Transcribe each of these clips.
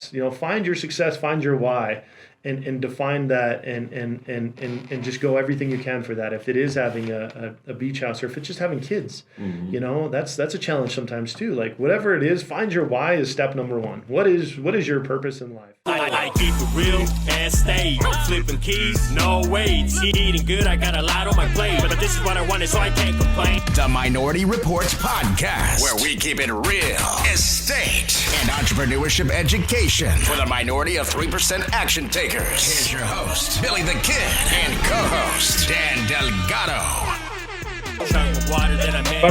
Find your success, find your why, and define that, and just go everything you can for that. If it is having a beach house, or if it's just having kids, that's a challenge sometimes too. Like whatever it is, find your why is step number one. What is your purpose in life? I keep it real and stay flipping keys, no weights, eating good. I got a lot on my plate, but this is what I wanted, so I can't complain. The Minority Reports podcast, where we keep it real, estate, and entrepreneurship education for the minority of 3% action takers. Here's your host, Billy the Kid, and co-host, Dan Delgado. Chunk of water that I made.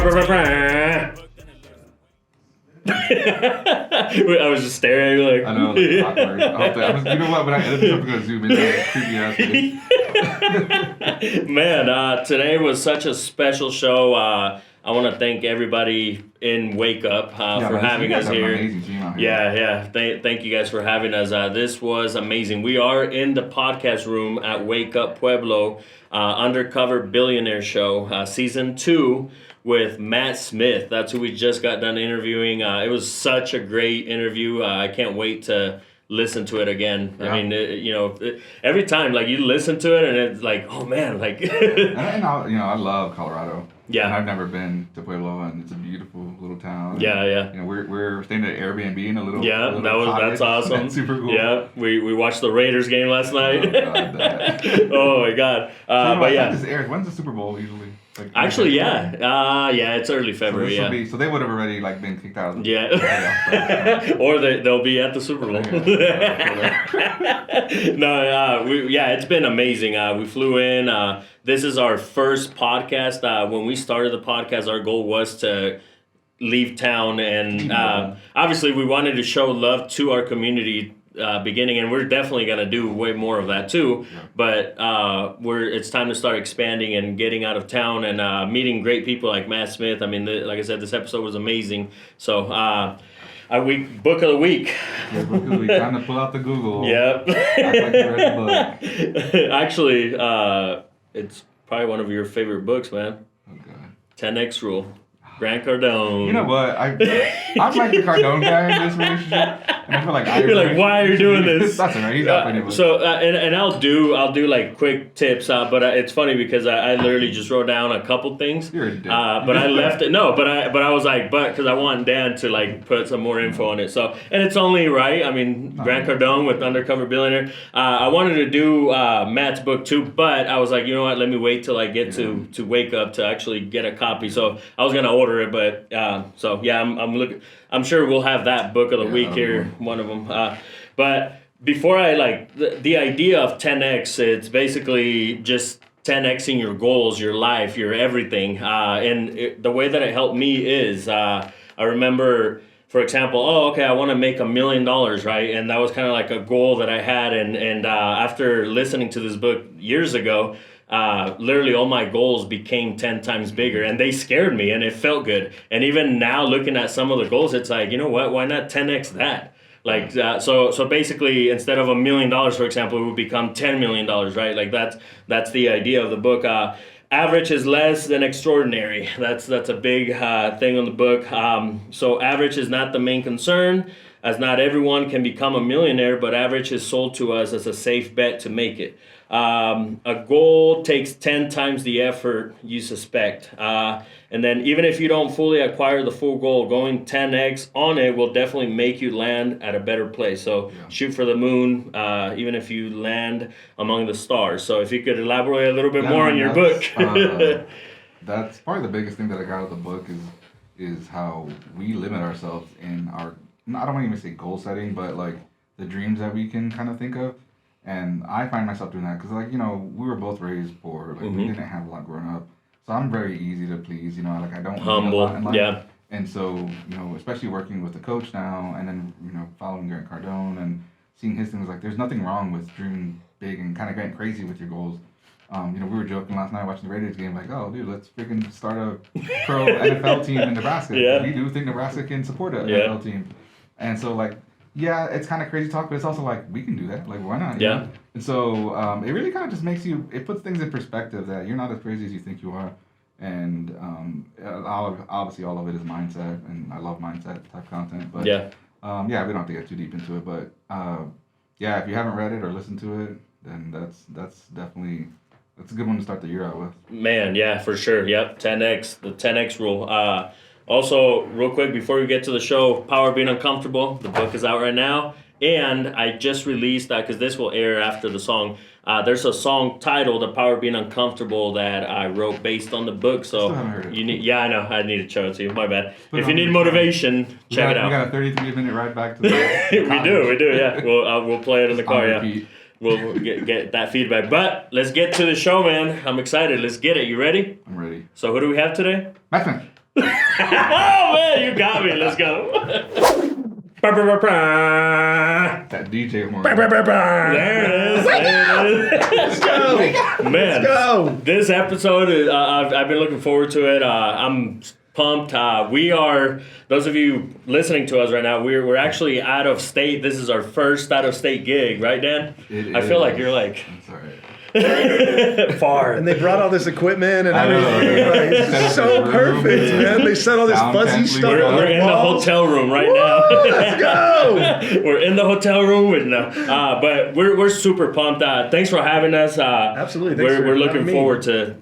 I was just staring like. I know, like awkward. You know what? When I edit this, I'm gonna zoom in on that creepy ass face. Man, today was such a special show. I want to thank everybody in Wake Up for having us here. Amazing team out here. Yeah. Thank you guys for having us. This was amazing. We are in the podcast room at Wake Up Pueblo, Undercover Billionaire show, season 2. With Matt Smith. That's who we just got done interviewing. It was such a great interview. I can't wait to listen to it again. Yeah. I mean, every time, like, you listen to it and it's like, oh man, like. and I love Colorado. Yeah. And I've never been to Pueblo, and it's a beautiful little town. Yeah. We're staying at Airbnb in a little. Yeah, that's awesome. That's super cool. Yeah, we watched the Raiders game last night. Oh my God. But yeah. When's the Super Bowl usually? Like, actually, yeah. It's early February, so they would have already been kicked out of the playoffs. Or they'll be at the Super Bowl. No, it's been amazing. We flew in. This is our first podcast. When we started the podcast, our goal was to leave town, and obviously we wanted to show love to our community beginning, and we're definitely going to do way more of that too. Yeah. But it's time to start expanding and getting out of town and meeting great people like Matt Smith. I mean, like I said, this episode was amazing. So, book of the week. Yeah, book of the week. Time to pull out the Google. Yep. Act like you read the book. Actually, it's probably one of your favorite books, man. Oh God. 10X Rule. Grant Cardone. You know what? I'm like the Cardone guy in this relationship, and I feel like you're like, why are you doing this? That's all right. He's not funny. So and I'll do like quick tips, but it's funny because I literally just wrote down a couple things. You're a dick. But I left it. No, but I was like, because I want Dan to like put some more info on it. So, and it's only right. I mean, Grant Cardone with Undercover Billionaire. I wanted to do Matt's book too, but I was like, you know what? Let me wait till I get to Wake Up to actually get a copy. So I was gonna order it, but I'm looking. I'm sure we'll have that book of the week here, one of them. But before the idea of 10X, it's basically just 10Xing your goals, your life, your everything. The way that it helped me is I remember, for example, I want to make $1 million, right? And that was kind of like a goal that I had. And after listening to this book years ago, literally all my goals became 10 times bigger, and they scared me, and it felt good. And even now, looking at some of the goals, it's like, you know what? Why not 10X that? Like, so basically, instead of $1 million, for example, it would become $10 million, right? Like that's the idea of the book. Average is less than extraordinary. That's a big thing on the book. So average is not the main concern, as not everyone can become a millionaire, but average is sold to us as a safe bet to make it. A goal takes 10 times the effort you suspect. And then even if you don't fully acquire the full goal, going 10X on it will definitely make you land at a better place. So shoot for the moon, even if you land among the stars. So if you could elaborate a little bit more on your book. That's probably the biggest thing that I got out of the book is how we limit ourselves in our, I don't want to even say goal setting, but like the dreams that we can kind of think of. And I find myself doing that because, we were both raised poor. Like, we didn't have a lot growing up. So I'm very easy to please, I don't humble, need a lot in life. Yeah. And so, especially working with a coach now and then, following Grant Cardone and seeing his things, like, there's nothing wrong with dreaming big and kind of getting crazy with your goals. We were joking last night watching the Raiders game, like, oh, dude, let's freaking start a pro NFL team in Nebraska. Yeah. We do think Nebraska can support an NFL team. And so, like, yeah, it's kind of crazy talk, but it's also like, we can do that. Like, why not? Yeah. And so it really kind of just makes you, it puts things in perspective that you're not as crazy as you think you are. And obviously all of it is mindset, and I love mindset type content. But Yeah, we don't have to get too deep into it, but yeah, if you haven't read it or listened to it, then that's definitely a good one to start the year out with. Man, yeah, for sure. Yep, 10x, the 10x rule. Also, real quick before we get to the show, Power of Being Uncomfortable. The book is out right now, and I just released that because this will air after the song. There's a song titled "The Power of Being Uncomfortable" that I wrote based on the book. So Still haven't heard it. you need, yeah, I know. I need to show it to you. My bad. If you need motivation, check it out. We got a 33-minute ride back to the we do. Yeah. We'll play it in the car. Yeah. repeat. We'll get that feedback. But let's get to the show, man. I'm excited. Let's get it. You ready? I'm ready. So who do we have today? Mattress. Oh man, you got me. Let's go. That DJ horn. There it is. Let's go. Man, Let's go. this episode is, I've been looking forward to it. I'm pumped. We are, those of you listening to us right now, we're actually out of state. This is our first out of state gig, right, Dan? I feel like you're like It's alright. far. And they brought all this equipment and I know. everything. Like, it's Set so up the room. perfect, man. They set all this Sound fuzzy canceling. stuff on We're the in the walls. hotel room right Woo, now. let's go. We're in the hotel room with but we're super pumped. Thanks for having us. Absolutely. Thanks for We're looking having me. forward to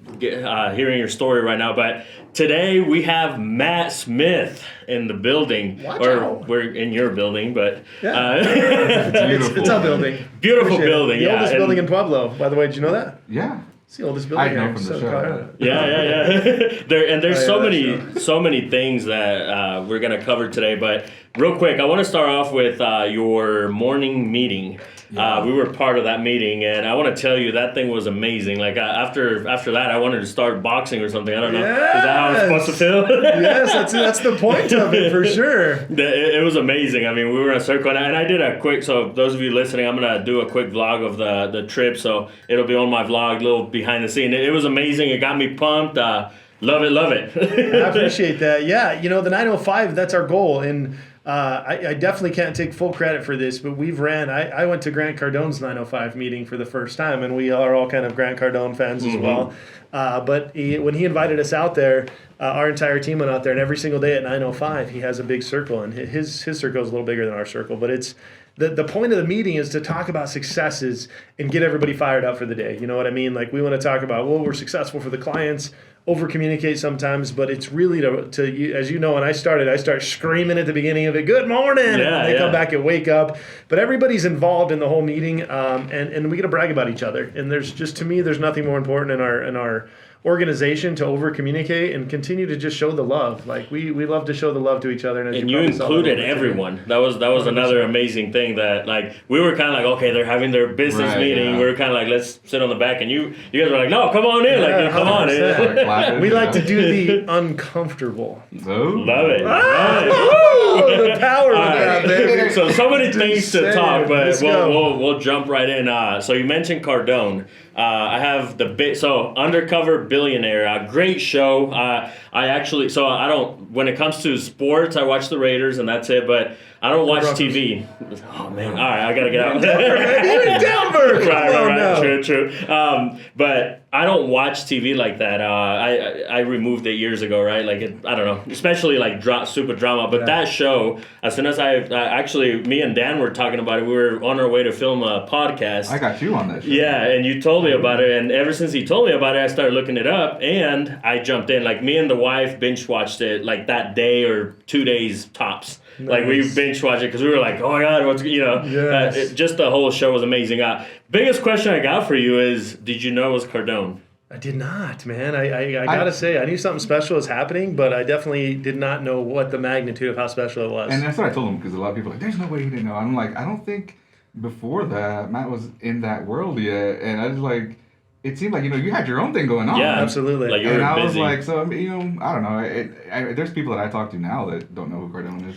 hearing your story right now. But today we have Matt Smith in the building, Watch or out. we're in your building, but Yeah. Beautiful. It's our building. beautiful Appreciate it. building. The Yeah, oldest and- building in Pueblo. By the way, did you know that? Yeah. It's the oldest building I know here. from the Southern show. Colorado. Yeah. There's so yeah, many so many things that we're gonna cover today. But real quick, I want to start off with your morning meeting. We were part of that meeting, and I want to tell you that thing was amazing. Like after that, I wanted to start boxing or something. I don't know. Is that how it's supposed to feel? Yes, that's the point of it for sure. It was amazing. I mean, we were in a circle, and I did a quick. So those of you listening, I'm gonna do a quick vlog of the trip. So it'll be on my vlog, little behind the scene. It was amazing. It got me pumped. Love it. I appreciate that. Yeah, the 905, that's our goal. And I definitely can't take full credit for this, but I went to Grant Cardone's 905 meeting for the first time, and we are all kind of Grant Cardone fans as well. But when he invited us out there, our entire team went out there, and every single day at 905, he has a big circle, and his circle is a little bigger than our circle, but it's the point of the meeting is to talk about successes and get everybody fired up for the day. You know what I mean? Like, we want to talk about, we're successful for the clients, over communicate sometimes, but it's really to as you know, when I start screaming at the beginning of it, good morning, and they come back and wake up. But everybody's involved in the whole meeting, and we get to brag about each other. And to me, there's nothing more important in our organization to over communicate and continue to just show the love. Like we love to show the love to each other. And you included everyone. That was another amazing thing that, like, we were kind of like, okay, they're having their business meeting. Yeah. We were kind of like, let's sit on the back, and you guys were like, no, come on in, come on in. We like to do the uncomfortable. Love it. The power of that, baby. So many things to talk, but we'll jump right in. So you mentioned Cardone. I have so Undercover Billionaire, a great show. I don't, when it comes to sports, I watch the Raiders and that's it, but I don't watch TV. Oh man, all right, I gotta get out. You're in Denver. Right. True. But I don't watch TV like that. I removed it years ago, right? Like, I don't know, especially like super drama. But that show, as soon as actually, me and Dan were talking about it. We were on our way to film a podcast. I got you on that show. Yeah, and you told me about it, and ever since he told me about it, I started looking it up, and I jumped in. Like, me and the wife binge watched it like that day or 2 days tops. Nice. Like, we binge watched it because we were like, oh my god, Yes. Just the whole show was amazing. Biggest question I got for you is, did you know it was Cardone? I did not, man. I gotta say, I knew something special was happening, but I definitely did not know what the magnitude of how special it was. And that's what I told him, because a lot of people are like, there's no way he didn't know. I'm like, I don't think before that Matt was in that world yet, and I was like, it seemed like, you had your own thing going on. Yeah, absolutely. Like, you were I busy. was like, so, I don't know. There's people that I talk to now that don't know who Cardone is.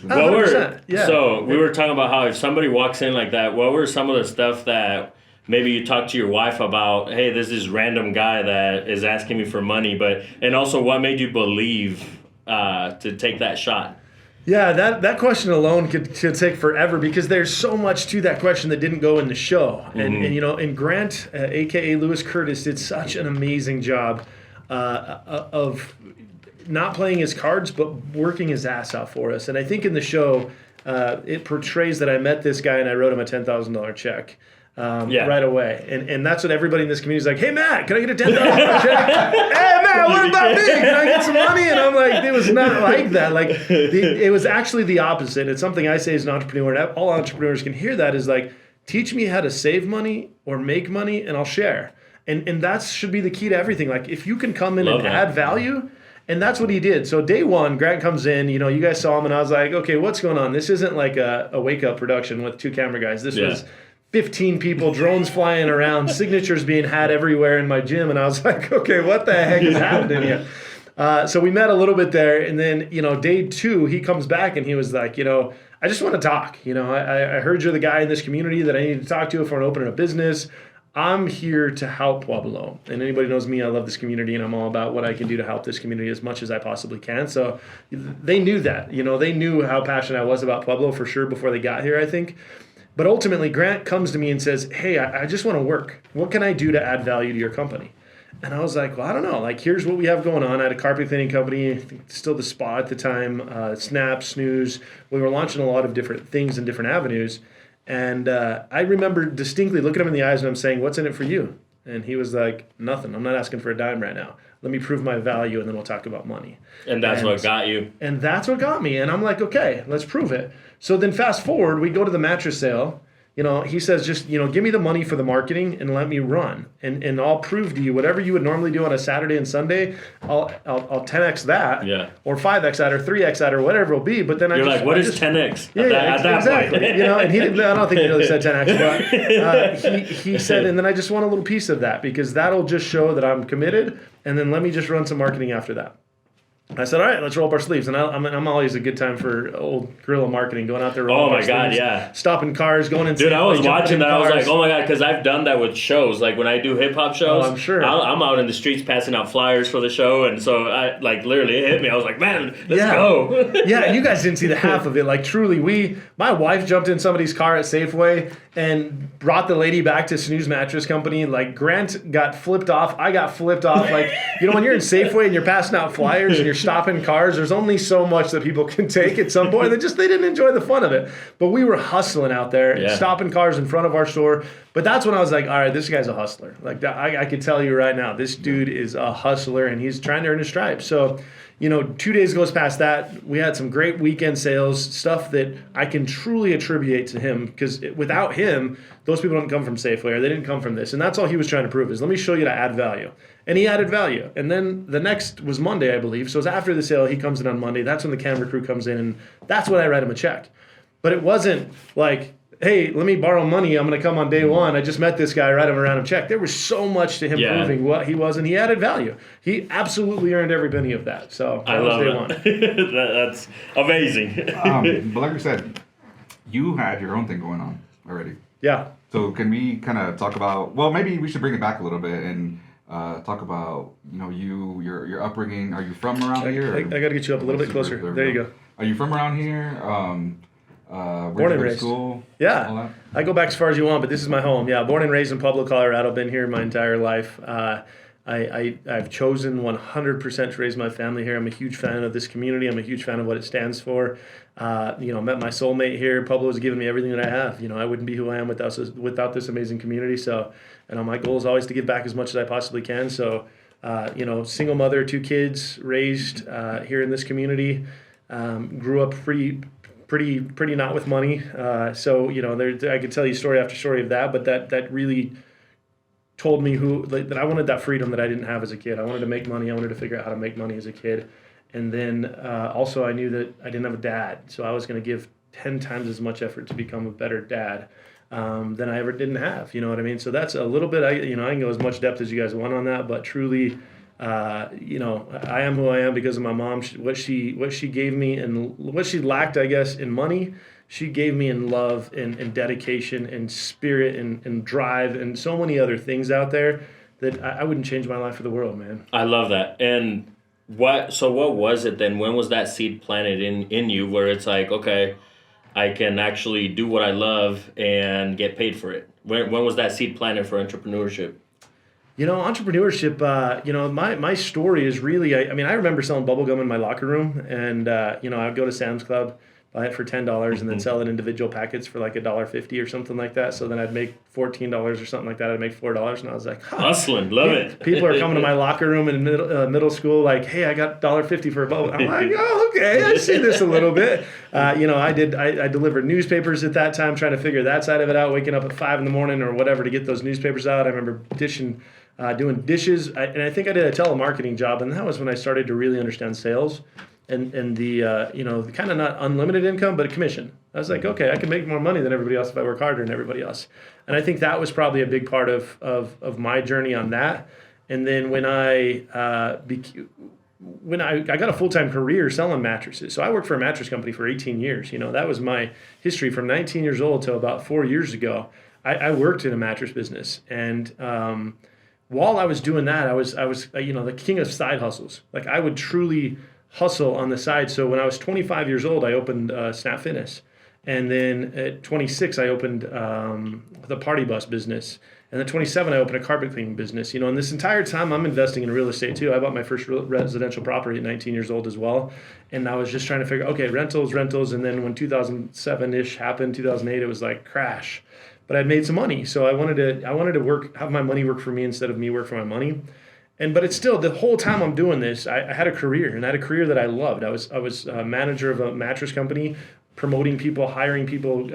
So we were talking about how if somebody walks in like that, what were some of the stuff that maybe you talked to your wife about? Hey, there's this random guy that is asking me for money, and also what made you believe to take that shot? Yeah, that question alone could take forever, because there's so much to that question that didn't go in the show. And Grant, a.k.a. Lewis Curtis, did such an amazing job of not playing his cards, but working his ass off for us. And I think in the show, it portrays that I met this guy and I wrote him a $10,000 check. Right away. And that's what everybody in this community is like, hey, Matt, can I get a $10,000 check? Hey, Matt, what about me? Can I get some money? And I'm like, it was not like that. Like, it was actually the opposite. It's something I say as an entrepreneur, and all entrepreneurs can hear that is like, teach me how to save money or make money, and I'll share. And that should be the key to everything. Like, if you can come in and add value, and that's what he did. So day one, Grant comes in, you guys saw him, and I was like, okay, what's going on? This isn't like a wake-up production with 2 camera guys. This was 15 people, drones flying around, signatures being had everywhere in my gym. And I was like, okay, what the heck is happening here? So we met a little bit there. And then, day 2, he comes back and he was like, I just want to talk. I heard you're the guy in this community that I need to talk to if I want to open a business. I'm here to help Pueblo. And anybody knows me, I love this community, and I'm all about what I can do to help this community as much as I possibly can. So they knew that. They knew how passionate I was about Pueblo for sure before they got here, I think. But ultimately, Grant comes to me and says, hey, I just want to work. What can I do to add value to your company? And I was like, well, I don't know. Like, here's what we have going on. I had a carpet cleaning company, I think still the Spa at the time, Snap, Snooze. We were launching a lot of different things in different avenues. And I remember distinctly looking him in the eyes and I'm saying, what's in it for you? And he was like, nothing. I'm not asking for a dime right now. Let me prove my value, and then we'll talk about money. And that's what got you. And that's what got me. And I'm like, okay, let's prove it. So then fast forward, we go to the mattress sale. He says, just, give me the money for the marketing and let me run. And I'll prove to you whatever you would normally do on a Saturday and Sunday, I'll 10x that, or 5x that, or 3x that, or whatever it'll be. But then you're like, what is 10x? At that exactly. Point? And he didn't. I don't think he really said 10x, but he said, and then I just want a little piece of that because that'll just show that I'm committed. And then let me just run some marketing after that. I said, all right, let's roll up our sleeves. And I'm always a good time for old guerrilla marketing, going out there rolling up our sleeves, stopping cars, going in. Dude, I was watching that. Cars. I was like, oh my God, because I've done that with shows. Like when I do hip-hop shows, I'm sure. I'm out in the streets passing out flyers for the show. And so I literally it hit me. I was like, man, let's go. Yeah, you guys didn't see the half of it. Like truly, my wife jumped in somebody's car at Safeway and brought the lady back to Snooze Mattress Company. Like Grant got flipped off. I got flipped off. Like, when you're in Safeway and you're passing out flyers and you're stopping cars, there's only so much that people can take at some point. They didn't enjoy the fun of it. But we were hustling out there, stopping cars in front of our store. But that's when I was like, all right, this guy's a hustler. Like I could tell you right now, this dude is a hustler and he's trying to earn his stripes. So, 2 days goes past that. We had some great weekend sales, stuff that I can truly attribute to him because without him, those people don't come from Safeway or they didn't come from this. And that's all he was trying to prove is let me show you to add value. And he added value. And then the next was Monday, I believe. So it was after the sale. He comes in on Monday. That's when the camera crew comes in. And that's when I write him a check. But it wasn't like, hey, let me borrow money. I'm going to come on day 1. I just met this guy, write him a random check. There was so much to him proving what he was, and he added value. He absolutely earned every penny of that. So I love it. That's amazing. But like we said, you had your own thing going on already. Yeah. So can we kind of talk about, well, maybe we should bring it back a little bit and talk about, your upbringing. Are you from around here? I got to get you up a little bit closer. There you go. Are you from around here? Born and raised. School? Yeah. I go back as far as you want, but this is my home. Yeah, born and raised in Pueblo, Colorado. Been here my entire life. I've chosen 100% to raise my family here. I'm a huge fan of this community. I'm a huge fan of what it stands for. Met my soulmate here. Pueblo has given me everything that I have. I wouldn't be who I am without this amazing community. So, my goal is always to give back as much as I possibly can. So, single mother, 2 kids, raised here in this community. Grew up pretty not with money. So, I could tell you story after story of that, but that really told me that I wanted that freedom that I didn't have as a kid. I wanted to make money. I wanted to figure out how to make money as a kid. And then also I knew that I didn't have a dad. So I was going to give 10 times as much effort to become a better dad than I ever didn't have. You know what I mean? So that's a little bit, I can go as much depth as you guys want on that, but truly, I am who I am because of my mom. What she gave me and what she lacked, I guess, in money, she gave me in love and dedication and spirit and drive and so many other things out there that I wouldn't change my life for the world, man. I love that. And what was it then? When was that seed planted in you where it's like, okay, I can actually do what I love and get paid for it? When was that seed planted for entrepreneurship? Entrepreneurship, my story is really, I remember selling bubble gum in my locker room and, I'd go to Sam's Club, buy it for $10 and then sell it individual packets for like $1.50 or something like that. So then I'd make $14 or something like that. I'd make $4, and I was like, hustling, love it. People are coming to my locker room in middle school like, hey, I got $1.50 for a bubble. I'm like, oh, okay, I see this a little bit. I delivered newspapers at that time, trying to figure that side of it out, waking up at 5 a.m. or whatever to get those newspapers out. I remember doing dishes, and I think I did a telemarketing job, and that was when I started to really understand sales. And the kind of not unlimited income, but a commission. I was like, okay, I can make more money than everybody else if I work harder than everybody else. And I think that was probably a big part of my journey on that. And then when I got a full-time career selling mattresses. So I worked for a mattress company for 18 years. That was my history from 19 years old till about 4 years ago. I worked in a mattress business. And while I was doing that, I was the king of side hustles. Like I would truly hustle on the side. So when I was 25 years old, I opened Snap Fitness. And then at 26, I opened the party bus business. And at 27, I opened a carpet cleaning business. And this entire time, I'm investing in real estate too. I bought my first residential property at 19 years old as well. And I was just trying to figure, okay, rentals. And then when 2007-ish happened, 2008, it was like crash. But I'd made some money. So I wanted to have my money work for me instead of me work for my money. But it's still, the whole time I'm doing this, I had a career, and I had a career that I loved. I was a manager of a mattress company, promoting people, hiring people,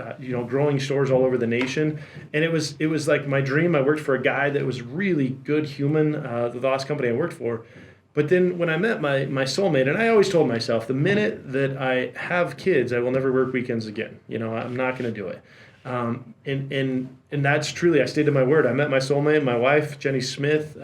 growing stores all over the nation. And it was like my dream. I worked for a guy that was really good human, the last company I worked for. But then when I met my soulmate, and I always told myself, the minute that I have kids, I will never work weekends again. I'm not going to do it. And that's truly, I stayed to my word. I met my soulmate, my wife, Jenny Smith,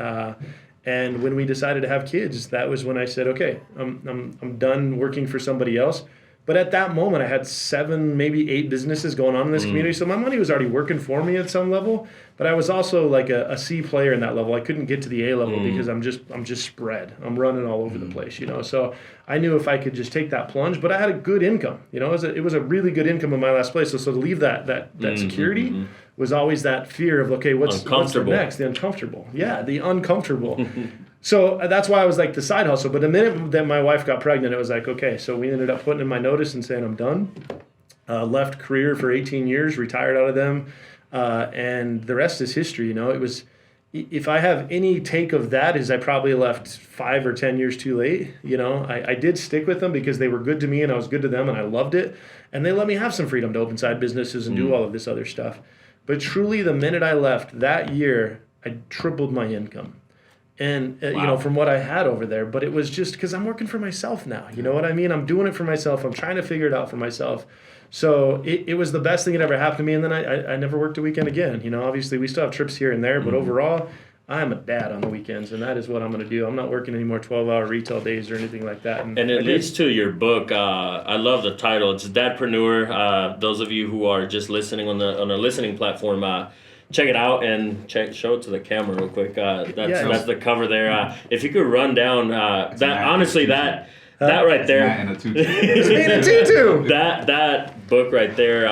and when we decided to have kids, that was when I said, okay, I'm done working for somebody else. But at that moment, I had 7, maybe 8 businesses going on in this community. So my money was already working for me at some level. But I was also like a C player in that level. I couldn't get to the A level because I'm just spread. I'm running all over the place, So I knew if I could just take that plunge. But I had a good income. It was a really good income in my last place. So to leave that security was always that fear of, okay, what's the next? The uncomfortable. Yeah, the uncomfortable. So that's why I was like the side hustle. But the minute that my wife got pregnant, it was like, okay, so we ended up putting in my notice and saying I'm done. Left career for 18 years, retired out of them. And the rest is history. It was, if I have any take of that, is I probably left 5 or 10 years too late. I did stick with them because they were good to me and I was good to them and I loved it. And they let me have some freedom to open side businesses and do all of this other stuff. But truly, the minute I left that year, I tripled my income. And, from what I had over there. But it was just because I'm working for myself now. You know what I mean? I'm doing it for myself. I'm trying to figure it out for myself. So it was the best thing that ever happened to me. And then I never worked a weekend again. Obviously, we still have trips here and there. But overall, I'm a dad on the weekends. And that is what I'm going to do. I'm not working any more 12-hour retail days or anything like that. And it leads to your book. I love the title. It's Dadpreneur. Those of you who are just listening on a listening platform, check it out and show it to the camera real quick. That's the cover there. If you could run down that right there. Matt in a tutu. It's me in a tutu. That book right there.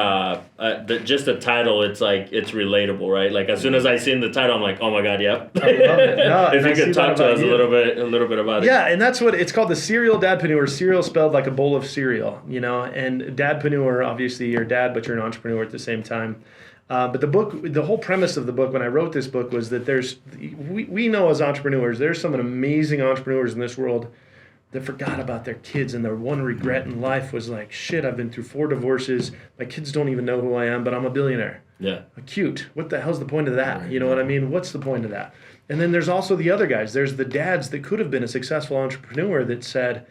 Just the title. It's like it's relatable, right? Like as soon as I seen the title, I'm like, oh my god, yep. I love it. No, if you could talk to us a little bit about it. Yeah, and that's what it's called, the Serial Dadpreneur. Cereal spelled like a bowl of cereal, And Dadpreneur, obviously, you're a dad, but you're an entrepreneur at the same time. But the whole premise of the book, when I wrote this book, was that we know as entrepreneurs, there's some amazing entrepreneurs in this world that forgot about their kids, and their one regret in life was like, shit, I've been through 4 divorces. My kids don't even know who I am, but I'm a billionaire. Yeah. Cute. What the hell's the point of that? You know what I mean? What's the point of that? And then there's also the other guys. There's the dads that could have been a successful entrepreneur that said,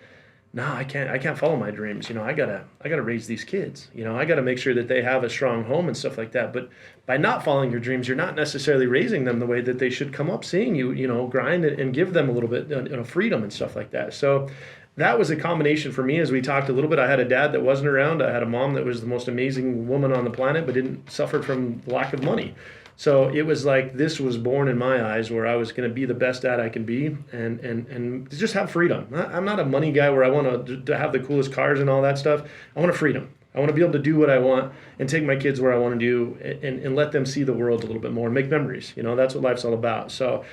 no, I can't follow my dreams. I gotta raise these kids. I gotta make sure that they have a strong home and stuff like that. But by not following your dreams, you're not necessarily raising them the way that they should come up seeing you, grind and give them a little bit of freedom and stuff like that. So that was a combination for me. As we talked a little bit, I had a dad that wasn't around. I had a mom that was the most amazing woman on the planet, but didn't suffer from lack of money. So it was like this was born in my eyes where I was going to be the best dad I can be and just have freedom. I'm not a money guy where I want to have the coolest cars and all that stuff. I want freedom. I want to be able to do what I want and take my kids where I want to do and let them see the world a little bit more and make memories. That's what life's all about. So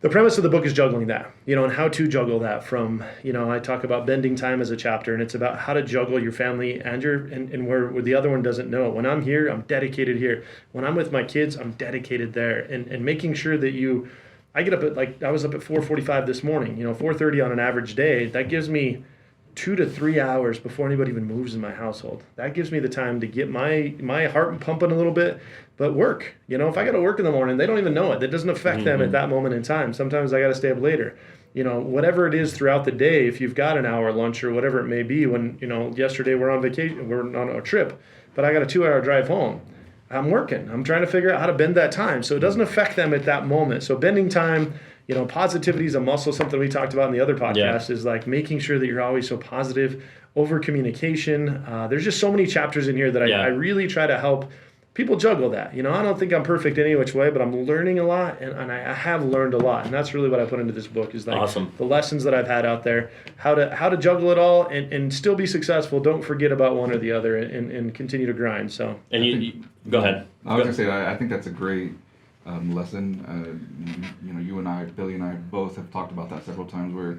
the premise of the book is juggling that, and how to juggle that from, I talk about bending time as a chapter, and it's about how to juggle your family and and where the other one doesn't know. When I'm here, I'm dedicated here. When I'm with my kids, I'm dedicated there, and making sure that I get up at I was up at 4:45 this morning, 4:30 on an average day. That gives me 2 to 3 hours before anybody even moves in my household. That gives me the time to get my heart pumping a little bit, but work. If I got to work in the morning, they don't even know it. That doesn't affect them at that moment in time. Sometimes I got to stay up later. Whatever it is throughout the day, if you've got an hour lunch or whatever it may be, when, yesterday we're on vacation, we're on a trip, but I got a 2-hour drive home. I'm working. I'm trying to figure out how to bend that time so it doesn't affect them at that moment. So bending time, positivity is a muscle, something we talked about in the other podcast, is like making sure that you're always so positive, over communication. There's just so many chapters in here that I really try to help people juggle that. I don't think I'm perfect any which way, but I'm learning a lot, and I have learned a lot. And that's really what I put into this book is like the lessons that I've had out there, how to juggle it all and still be successful. Don't forget about one or the other and continue to grind. So and you go ahead. I was going to say, I think that's a great lesson. You and I, Billy and I, both have talked about that several times. Where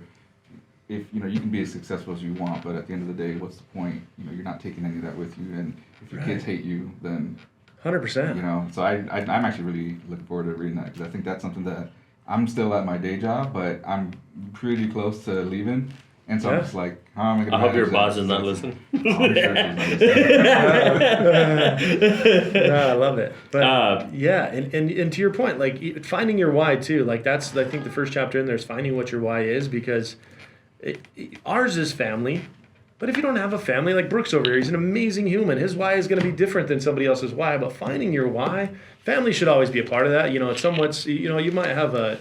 if you can be as successful as you want, but at the end of the day, what's the point? You're not taking any of that with you. And if your kids hate you, then 100%. So I'm actually really looking forward to reading that, because I think that's something that I'm still at my day job, but I'm pretty close to leaving. And so I'm just like, how am I going to? I hope your boss is not listening. I'm sure she's not listening. I love it. But and to your point, like finding your why too. Like that's, I think, the first chapter in there is finding what your why is, because ours is family. But if you don't have a family, like Brooks over here, he's an amazing human. His why is going to be different than somebody else's why. But finding your why, family should always be a part of that. It's somewhat, you might have a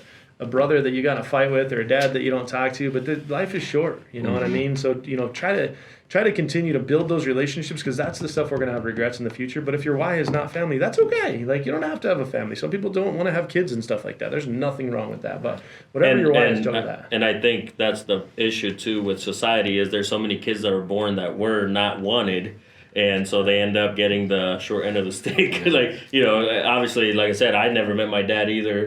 brother that you got to fight with, or a dad that you don't talk to, but life is short. You know what I mean? So, try to continue to build those relationships, because that's the stuff we're going to have regrets in the future. But if your why is not family, that's okay. Like, you don't have to have a family. Some people don't want to have kids and stuff like that. There's nothing wrong with that. But whatever your why is, juggle that. And I think that's the issue, too, with society, is there's so many kids that are born that were not wanted. And so they end up getting the short end of the stick. Obviously, like I said, I never met my dad either,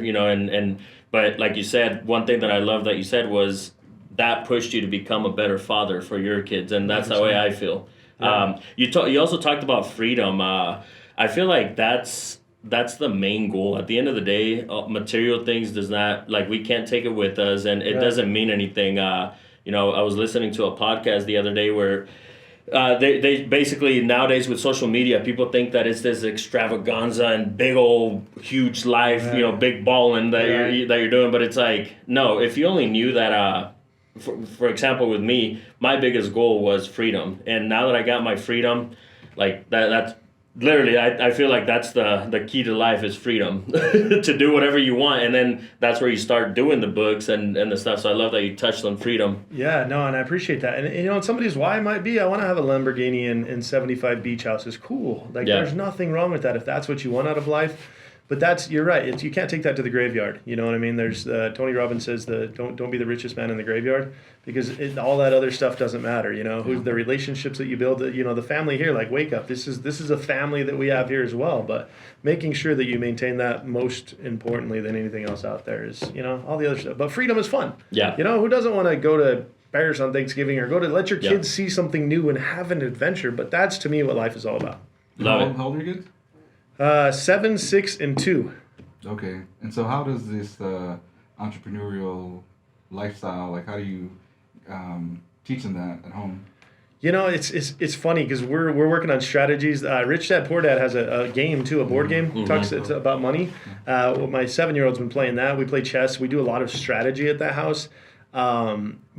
but like you said, one thing that I love that you said was that pushed you to become a better father for your kids, and that's the way I feel. Yeah. You also talked about freedom. I feel like that's the main goal. At the end of the day, material things does not, like, we can't take it with us, and it doesn't mean anything. I was listening to a podcast the other day where they basically, nowadays with social media, people think that it's this extravaganza and big old huge life, big balling that you're doing. But it's like, no, if you only knew that, for example, with me, my biggest goal was freedom. And now that I got my freedom, like that's literally, I feel like that's the key to life is freedom to do whatever you want. And then that's where you start doing the books and the stuff. So I love that you touched on freedom. Yeah, no, and I appreciate that. And somebody's why might be, I want to have a Lamborghini and 75 beach houses. Cool. There's nothing wrong with that if that's what you want out of life. But you're right. You can't take that to the graveyard. You know what I mean? There's Tony Robbins says don't be the richest man in the graveyard, because all that other stuff doesn't matter. Who's the relationships that you build. The family here. Like, wake up. This is a family that we have here as well. But making sure that you maintain that most importantly than anything else out there is all the other stuff. But freedom is fun. Yeah. Who doesn't want to go to Paris on Thanksgiving, or go to let your kids see something new and have an adventure? But that's, to me, what life is all about. How old are your kids? 7, 6, and 2. Okay. And so how does this entrepreneurial lifestyle, like, how do you teach them that at home? It's funny because we're working on strategies. Rich Dad Poor Dad has a game too, a board game. It's about money. My 7-year-old's been playing that. We play chess. We do a lot of strategy at that house.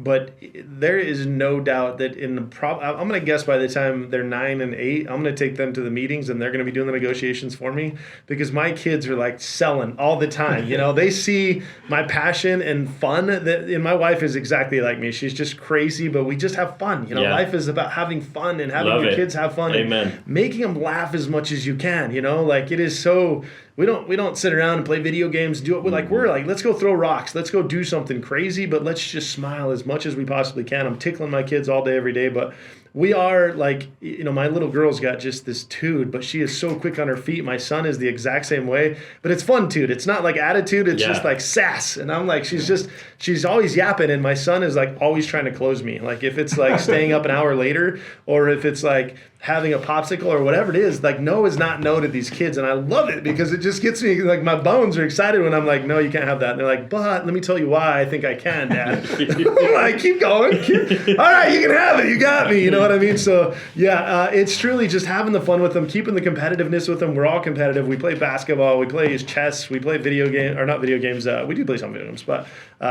But there is no doubt that I'm going to guess by the time they're 9 and 8, I'm going to take them to the meetings and they're going to be doing the negotiations for me, because my kids are like selling all the time. They see my passion and fun, and my wife is exactly like me. She's just crazy, but we just have fun. Life is about having fun and having your kids have fun. Amen. And making them laugh as much as you can. Like, it is so. We don't sit around and play video games. We're like, let's go throw rocks. Let's go do something crazy, but let's just smile as much as we possibly can. I'm tickling my kids all day, every day, but we are like, my little girl's got just this tude, but she is so quick on her feet. My son is the exact same way, but it's fun tude. It's not like attitude. It's just like sass. And I'm like, she's always yapping. And my son is like always trying to close me. Like if it's like staying up an hour later, or if it's like having a popsicle or whatever it is, like no is not no to these kids. And I love it because it just gets me, like my bones are excited when I'm like, no, you can't have that. And they're like, but let me tell you why I think I can, Dad. I'm like, keep going. All right, you can have it. You got me. You know what I mean? So yeah, it's truly just having the fun with them, keeping the competitiveness with them. We're all competitive. We play basketball. We play chess. We play video game, or not video games. We do play some video games, but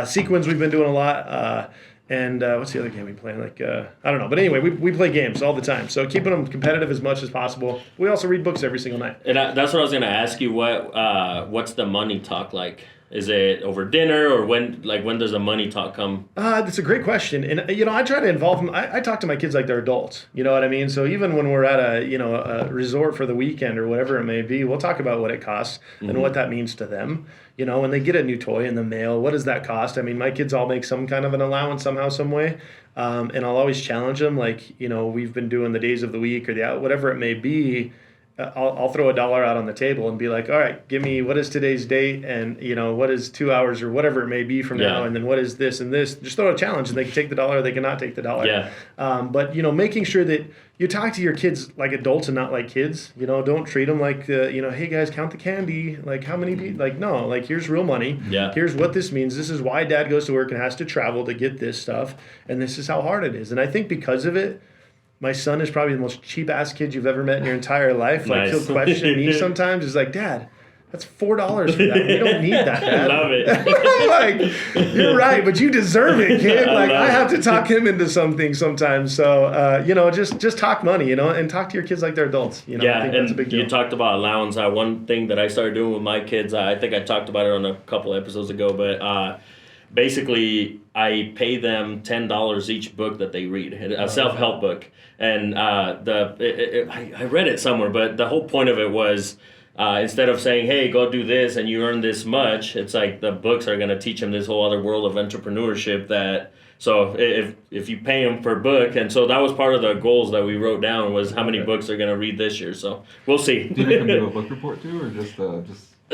Sequins we've been doing a lot. And what's the other game we play? Like, I don't know. But anyway, we play games all the time. So keeping them competitive as much as possible. We also read books every single night. And that's what I was going to ask you. What's the money talk like? Is it over dinner, or when does the money talk come? That's a great question. And, I try to involve them. I talk to my kids like they're adults. You know what I mean? So even when we're at a resort for the weekend or whatever it may be, we'll talk about what it costs and what that means to them. When they get a new toy in the mail, what does that cost? I mean, my kids all make some kind of an allowance somehow, some way. And I'll always challenge them. Like, we've been doing the days of the week or whatever it may be. I'll throw $1 out on the table and be like, all right, give me what is today's date and, what is 2 hours or whatever it may be from now. And then what is this and this. Just throw a challenge and they can take the $1 or they cannot take the $1. Yeah. But, making sure that you talk to your kids like adults and not like kids. Don't treat them like, hey, guys, count the candy. Like, how many people? Like, no, like, here's real money. Yeah. Here's what this means. This is why Dad goes to work and has to travel to get this stuff. And this is how hard it is. And I think because of it, my son is probably the most cheap-ass kid you've ever met in your entire life. Like, he'll question me sometimes. He's like, Dad, that's $4 for that. We don't need that, Dad. I love it. I'm like, you're right, but you deserve it, kid. Like, I have to talk him into something sometimes. So, just talk money, and talk to your kids like they're adults. I think that's a big deal. You talked about allowance. One thing that I started doing with my kids, I think I talked about it on a couple episodes ago, but basically I pay them $10 each book that they read, a self-help book. And I read it somewhere, but the whole point of it was instead of saying, hey, go do this and you earn this much, it's like the books are going to teach them this whole other world of entrepreneurship so if you pay them per book, and so that was part of the goals that we wrote down was how many books they're going to read this year. So we'll see. Do you make them do a book report too, or just?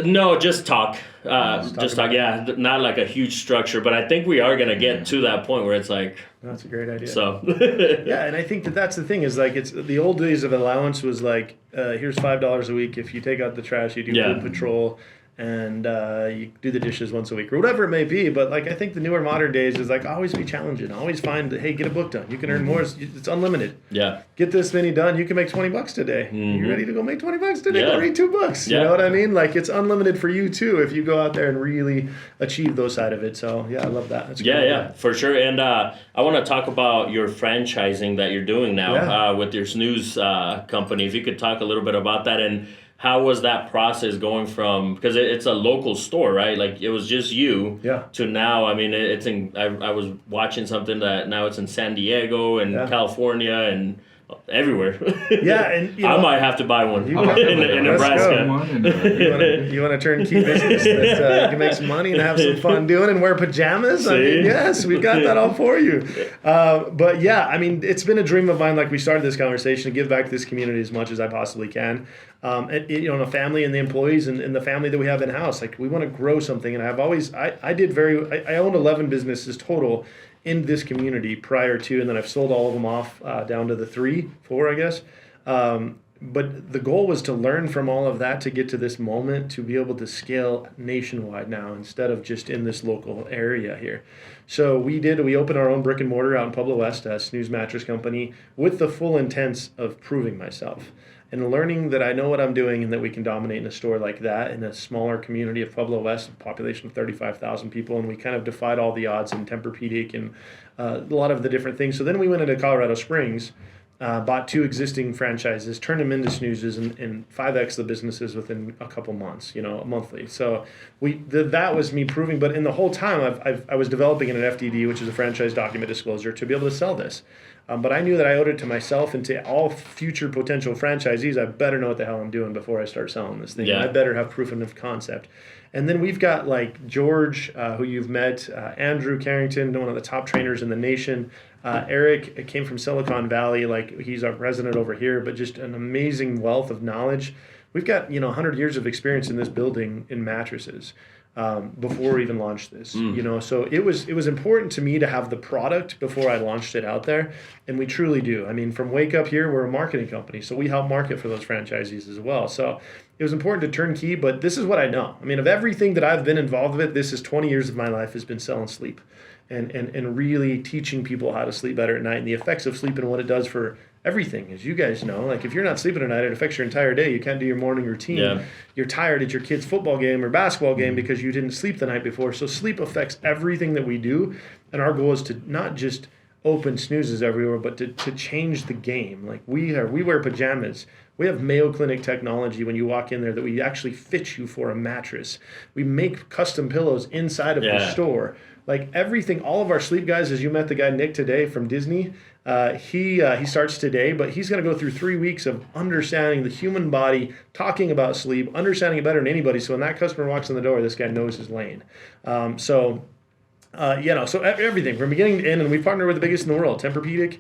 No, just talk. Just talk. Yeah, not like a huge structure, but I think we are gonna get to that point where it's like. That's a great idea. So. Yeah, and I think that's the thing is like it's the old days of allowance was like here's $5 a week if you take out the trash, you do food patrol, and you do the dishes once a week or whatever it may be. But like I think the newer modern days is like always be challenging. Always find hey, get a book done. You can earn more. It's unlimited. Yeah. Get this many done. You can make $20 today. You ready to go make $20 today? Yeah. Go read 2 books. You know what I mean? Like it's unlimited for you too if you go out there and really achieve those side of it. So yeah, I love that. That's great. For sure. And I want to talk about your franchising that you're doing now with your Snooze company. If you could talk a little bit about that and how was that process going from, because it's a local store, right? Like it was just you to now, I mean, it's in, I was watching something that now it's in San Diego and California and everywhere. Yeah, and I might have to buy one in Nebraska. You want to turn key business that you can make some money and have some fun doing and wear pajamas? I mean, yes, we've got that all for you. But yeah, I mean, it's been a dream of mine, like we started this conversation, to give back to this community as much as I possibly can. And the family and the employees and the family that we have in house, like we want to grow something. And I've always, I owned 11 businesses total in this community prior to, and then I've sold all of them off down to the 4, I guess. But the goal was to learn from all of that to get to this moment to be able to scale nationwide now instead of just in this local area here. So we opened our own brick and mortar out in Pueblo West, Snooze Mattress Company, with the full intents of proving myself and learning that I know what I'm doing and that we can dominate in a store like that in a smaller community of Pueblo West, a population of 35,000 people, and we kind of defied all the odds in Tempur-Pedic and a lot of the different things. So then we went into Colorado Springs, bought 2 existing franchises, turned them into Snoozes, and 5x the businesses within a couple months, monthly. So that was me proving. But in the whole time, I was developing an FDD, which is a franchise document disclosure, to be able to sell this. But I knew that I owed it to myself and to all future potential franchisees. I better know what the hell I'm doing before I start selling this thing. Yeah. I better have proof of concept. And then we've got like George, who you've met, Andrew Carrington, one of the top trainers in the nation. Eric came from Silicon Valley, like he's our president over here, but just an amazing wealth of knowledge. We've got 100 years of experience in this building in mattresses before we even launched this. So it was important to me to have the product before I launched it out there, and we truly do. I mean, from Wake Up here, we're a marketing company, so we help market for those franchisees as well. So it was important to turnkey, but this is what I know. I mean, of everything that I've been involved with, this is 20 years of my life has been selling sleep and really teaching people how to sleep better at night and the effects of sleep and what it does for everything. As you guys know, like if you're not sleeping at night, it affects your entire day. You can't do your morning routine. Yeah. You're tired at your kid's football game or basketball game because you didn't sleep the night before. So sleep affects everything that we do. And our goal is to not just open snoozes everywhere, but to change the game. Like we wear pajamas. We have Mayo Clinic technology when you walk in there that we actually fit you for a mattress. We make custom pillows inside of the store. Like everything, all of our sleep guys, as you met the guy Nick today from Disney, he starts today, but he's going to go through 3 weeks of understanding the human body, talking about sleep, understanding it better than anybody. So when that customer walks in the door, this guy knows his lane. So everything from beginning to end, and we partner with the biggest in the world: Tempur-Pedic,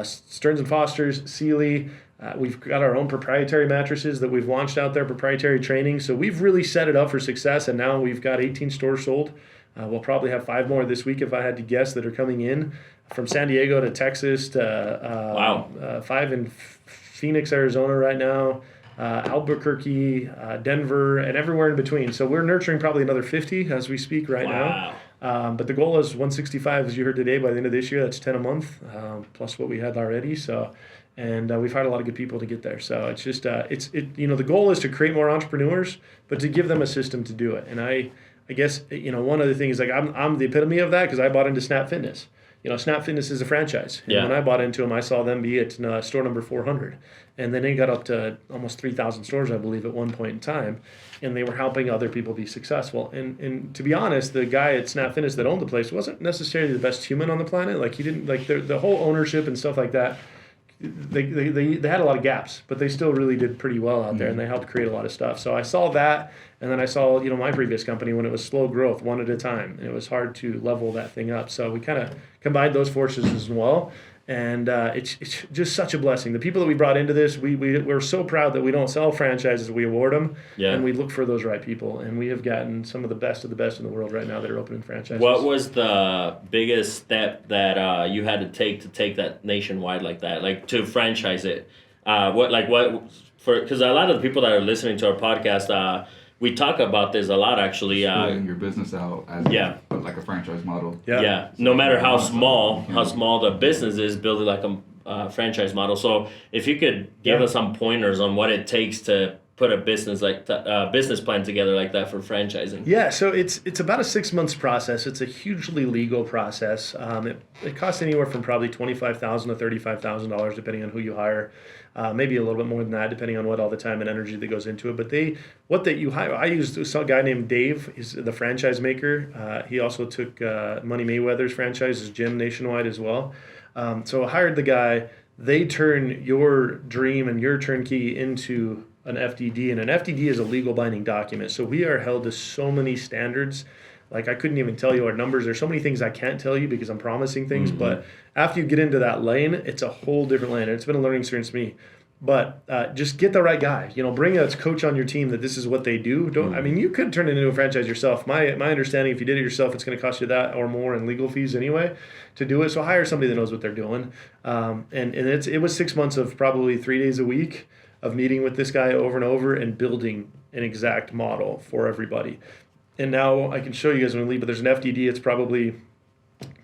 Stearns and Foster's, Sealy. We've got our own proprietary mattresses that we've launched out there, proprietary training. So we've really set it up for success, and now we've got 18 stores sold. We'll probably have 5 more this week if I had to guess that are coming in from San Diego to Texas to 5 in Phoenix, Arizona right now, Albuquerque, Denver, and everywhere in between. So we're nurturing probably another 50 as we speak right now. But the goal is 165, as you heard today, by the end of this year. That's 10 a month, plus what we had already. So, and we've hired a lot of good people to get there. So it's just, the goal is to create more entrepreneurs, but to give them a system to do it. And I guess, one of the things, like I'm the epitome of that because I bought into Snap Fitness. Snap Fitness is a franchise. And when I bought into them, I saw them be at store number 400. And then they got up to almost 3,000 stores, I believe, at one point in time. And they were helping other people be successful. And to be honest, the guy at Snap Fitness that owned the place wasn't necessarily the best human on the planet. Like he didn't, like the whole ownership and stuff like that, they had a lot of gaps, but they still really did pretty well out there, and they helped create a lot of stuff. So I saw that, and then I saw my previous company when it was slow growth, one at a time, and it was hard to level that thing up. So we kind of combined those forces as well, and it's just such a blessing. The people that we brought into this, we're so proud that we don't sell franchises, we award them, and we look for those right people, and we have gotten some of the best in the world right now that are opening franchises. What was the biggest step that you had to take that nationwide like that, like to franchise it? Because a lot of the people that are listening to our podcast, we talk about this a lot, actually. Splitting your business out as like a franchise model. Yeah. No matter how small the business is, build it like a franchise model. So if you could give us some pointers on what it takes to put a business business plan together like that for franchising. Yeah, so it's about a 6 months process. It's a hugely legal process. It costs anywhere from probably $25,000 to $35,000 depending on who you hire. Maybe a little bit more than that depending on what all the time and energy that goes into it. But you hire. I used a guy named Dave. He's the franchise maker. He also took Money Mayweather's franchise, his gym nationwide as well. So I hired the guy. They turn your dream and your turnkey into an FDD, and an FDD is a legal binding document. So we are held to so many standards. Like I couldn't even tell you our numbers. There's so many things I can't tell you because I'm promising things. But after you get into that lane, it's a whole different lane. It's been a learning experience for me. But just get the right guy. Bring a coach on your team that this is what they do. I mean, you could turn it into a franchise yourself. My understanding, if you did it yourself, it's going to cost you that or more in legal fees anyway to do it. So hire somebody that knows what they're doing. And it was 6 months of probably 3 days a week of meeting with this guy over and over and building an exact model for everybody. And now I can show you guys when we leave, but there's an FDD. It's probably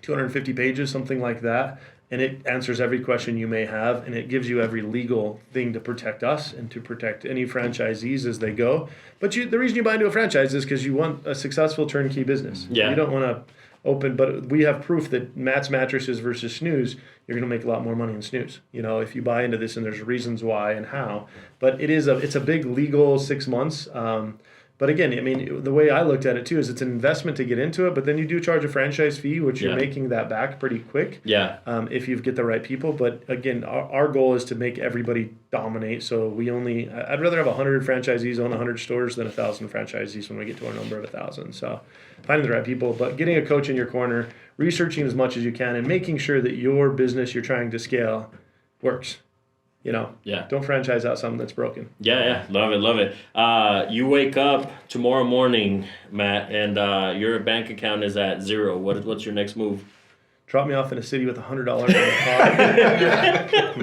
250 pages, something like that. And it answers every question you may have, and it gives you every legal thing to protect us and to protect any franchisees as they go. But the reason you buy into a franchise is because you want a successful turnkey business. Yeah. You don't want to open, but we have proof that Matt's Mattresses versus Snooze, you're going to make a lot more money in Snooze. If you buy into this, and there's reasons why and how. But it's a big legal 6 months. But again, I mean, the way I looked at it too is it's an investment to get into it, but then you do charge a franchise fee, which you're making that back pretty quick. Yeah. If you get the right people. But again, our goal is to make everybody dominate. So I'd rather have 100 franchisees own 100 stores than 1,000 franchisees when we get to our number of 1,000. So finding the right people, but getting a coach in your corner, researching as much as you can, and making sure that your business you're trying to scale works. Don't franchise out something that's broken. Yeah, love it. You wake up tomorrow morning, Matt, and your bank account is at zero. What's your next move? Drop me off in a city with $100 in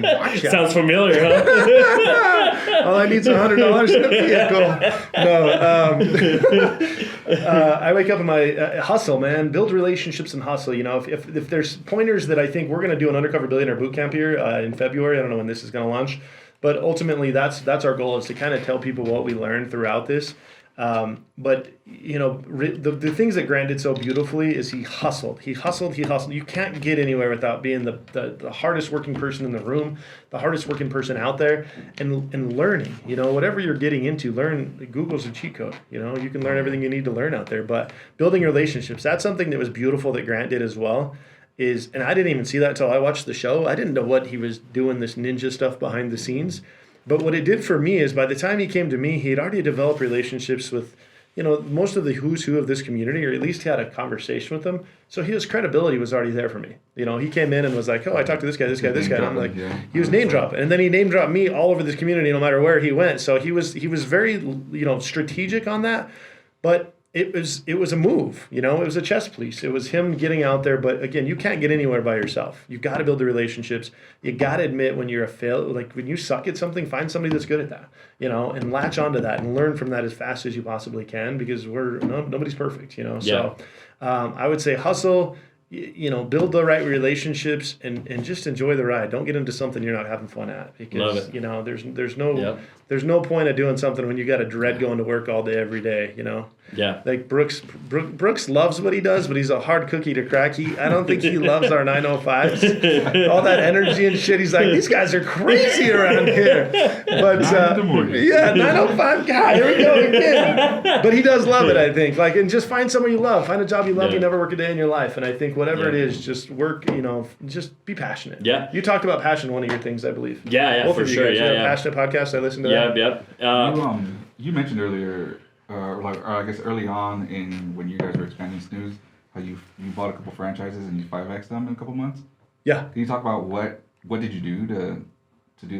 the car. Sounds familiar, huh? All I need is $100 in a vehicle. No, I wake up in my hustle, man. Build relationships and hustle. If there's pointers that I think we're going to do an Undercover Billionaire Bootcamp here in February. I don't know when this is going to launch, but ultimately that's our goal, is to kind of tell people what we learned throughout this. But the things that Grant did so beautifully is he hustled. You can't get anywhere without being the hardest working person in the room, the hardest working person out there, and learning. Whatever you're getting into, learn. Google's a cheat code. You can learn everything you need to learn out there. But building relationships, that's something that was beautiful that Grant did as well. And I didn't even see that until I watched the show. I didn't know what he was doing, this ninja stuff behind the scenes. But what it did for me is by the time he came to me, he had already developed relationships with, most of the who's who of this community, or at least had a conversation with them. So his credibility was already there for me. He came in and was like, oh, I talked to this guy. And I'm like, he was name dropping. And then he name dropped me all over this community, no matter where he went. So he was very, strategic on that. But it was a move, it was a chess piece. It was him getting out there, but again, you can't get anywhere by yourself. You've got to build the relationships. You got to admit when you're a failure, like when you suck at something, find somebody that's good at that, and latch onto that and learn from that as fast as you possibly can, because nobody's perfect, So I would say hustle, build the right relationships and just enjoy the ride. Don't get into something you're not having fun at, because there's no point of doing something when you got a dread going to work all day every day. Yeah. Like Brooks loves what he does, but he's a hard cookie to crack. I don't think he loves our 905s. All that energy and shit. He's like, these guys are crazy around here. But 905 guy. Here we go again. But he does love it, I think. And just find somewhere you love. Find a job you love. You never work a day in your life. And I think whatever it is, just work. Just be passionate. Yeah. You talked about passion, one of your things, I believe. Yeah, both for of you sure. guys. Yeah. Passionate podcast. I listened to that. Yep. You mentioned earlier, or I guess early on in when you guys were expanding Snooze, how you bought a couple franchises and you 5X'd them in a couple months. Yeah. Can you talk about what did you do to do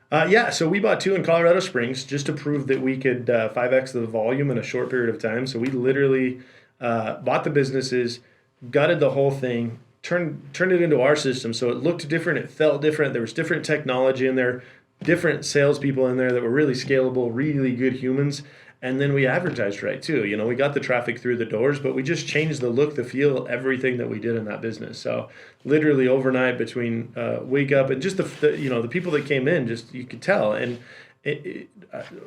that? So we bought 2 in Colorado Springs just to prove that we could 5X the volume in a short period of time. So we literally bought the businesses, gutted the whole thing, turned it into our system. So it looked different, it felt different. There was different technology in there, different salespeople in there that were really scalable, really good humans. And then we advertised right too. We got the traffic through the doors, but we just changed the look, the feel, everything that we did in that business. So literally overnight, between wake up and just the people that came in, just you could tell. And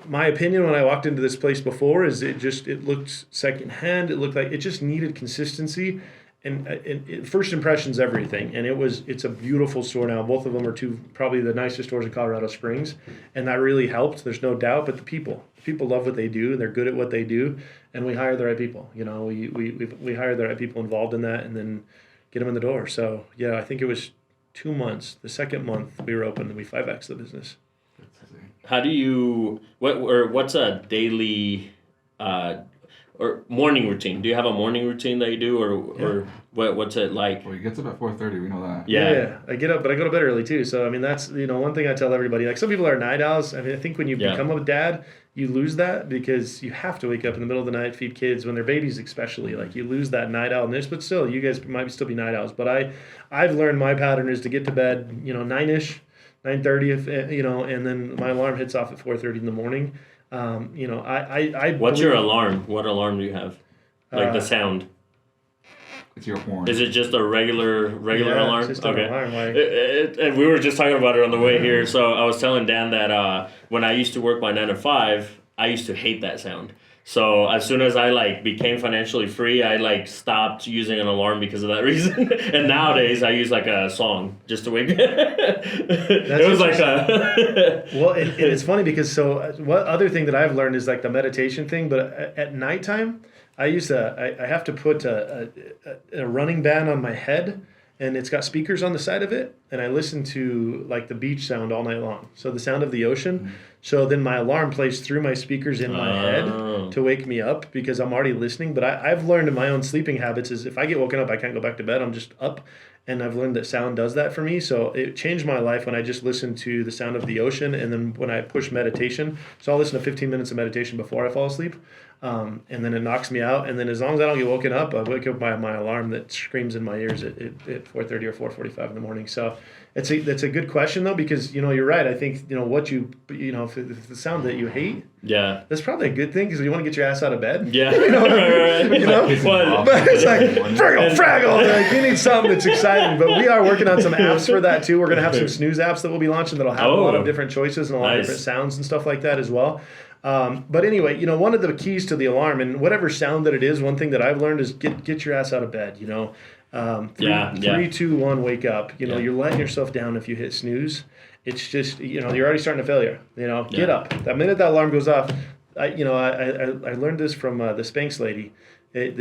my opinion when I walked into this place before is it looked secondhand. It looked like it just needed consistency. And first impression's everything. And it's a beautiful store now. Both of them are probably the nicest stores in Colorado Springs, and that really helped. There's no doubt. But the people love what they do. They're good at what they do, and we hire the right people. We hire the right people involved in that, and then get them in the door. So I think it was 2 months. The second month we were open, and we 5X'd the business. How do you what's a daily or morning routine? Do you have a morning routine that you do, or what's it like? Well, he gets up at 4:30. We know that. Yeah. I get up, but I go to bed early too. So I mean, that's one thing I tell everybody. Like some people are night owls. I mean, I think when you become a dad, you lose that because you have to wake up in the middle of the night, feed kids when they're babies, especially. Like you lose that night owlness. But still, you guys might still be night owls. But I've learned my pattern is to get to bed, 9ish, 9:30, and then my alarm hits off at 4:30 in the morning. What's your alarm? What alarm do you have? Like the sound? It's your horn. Is it just a regular alarm? It's just an alarm. And we were just talking about it on the way here. So I was telling Dan that when I used to work my 9 to 5, I used to hate that sound. So as soon as I like became financially free, I like stopped using an alarm because of that reason. And nowadays I use like a song just to wake me. It was like a well, and it's funny because so what other thing that I've learned is like the meditation thing. But at nighttime, I have to put a running band on my head, and it's got speakers on the side of it, and I listen to like the beach sound all night long. So the sound of the ocean. Mm-hmm. So then my alarm plays through my speakers in my head to wake me up because I'm already listening. But I've learned in my own sleeping habits is if I get woken up, I can't go back to bed. I'm just up. And I've learned that sound does that for me. So it changed my life when I just listened to the sound of the ocean. And then when I push meditation, so I'll listen to 15 minutes of meditation before I fall asleep. And then it knocks me out. And then as long as I don't get woken up, I wake up by my alarm that screams in my ears at 4:30 or 4:45 in the morning. So that's a good question though, because you're right. I think if the sound that you hate, that's probably a good thing because you want to get your ass out of bed. Yeah, right. But it's like fraggle. Like, you need something that's exciting. But we are working on some apps for that too. We're gonna have some snooze apps that we'll be launching that'll have a lot of different choices and a lot of different sounds and stuff like that as well. But anyway, one of the keys to the alarm and whatever sound that it is, one thing that I've learned is get your ass out of bed. 3, 2, 1, wake up. You're letting yourself down if you hit snooze. It's just you're already starting to failure. Get up. The minute that alarm goes off, I learned this from the Spanx lady.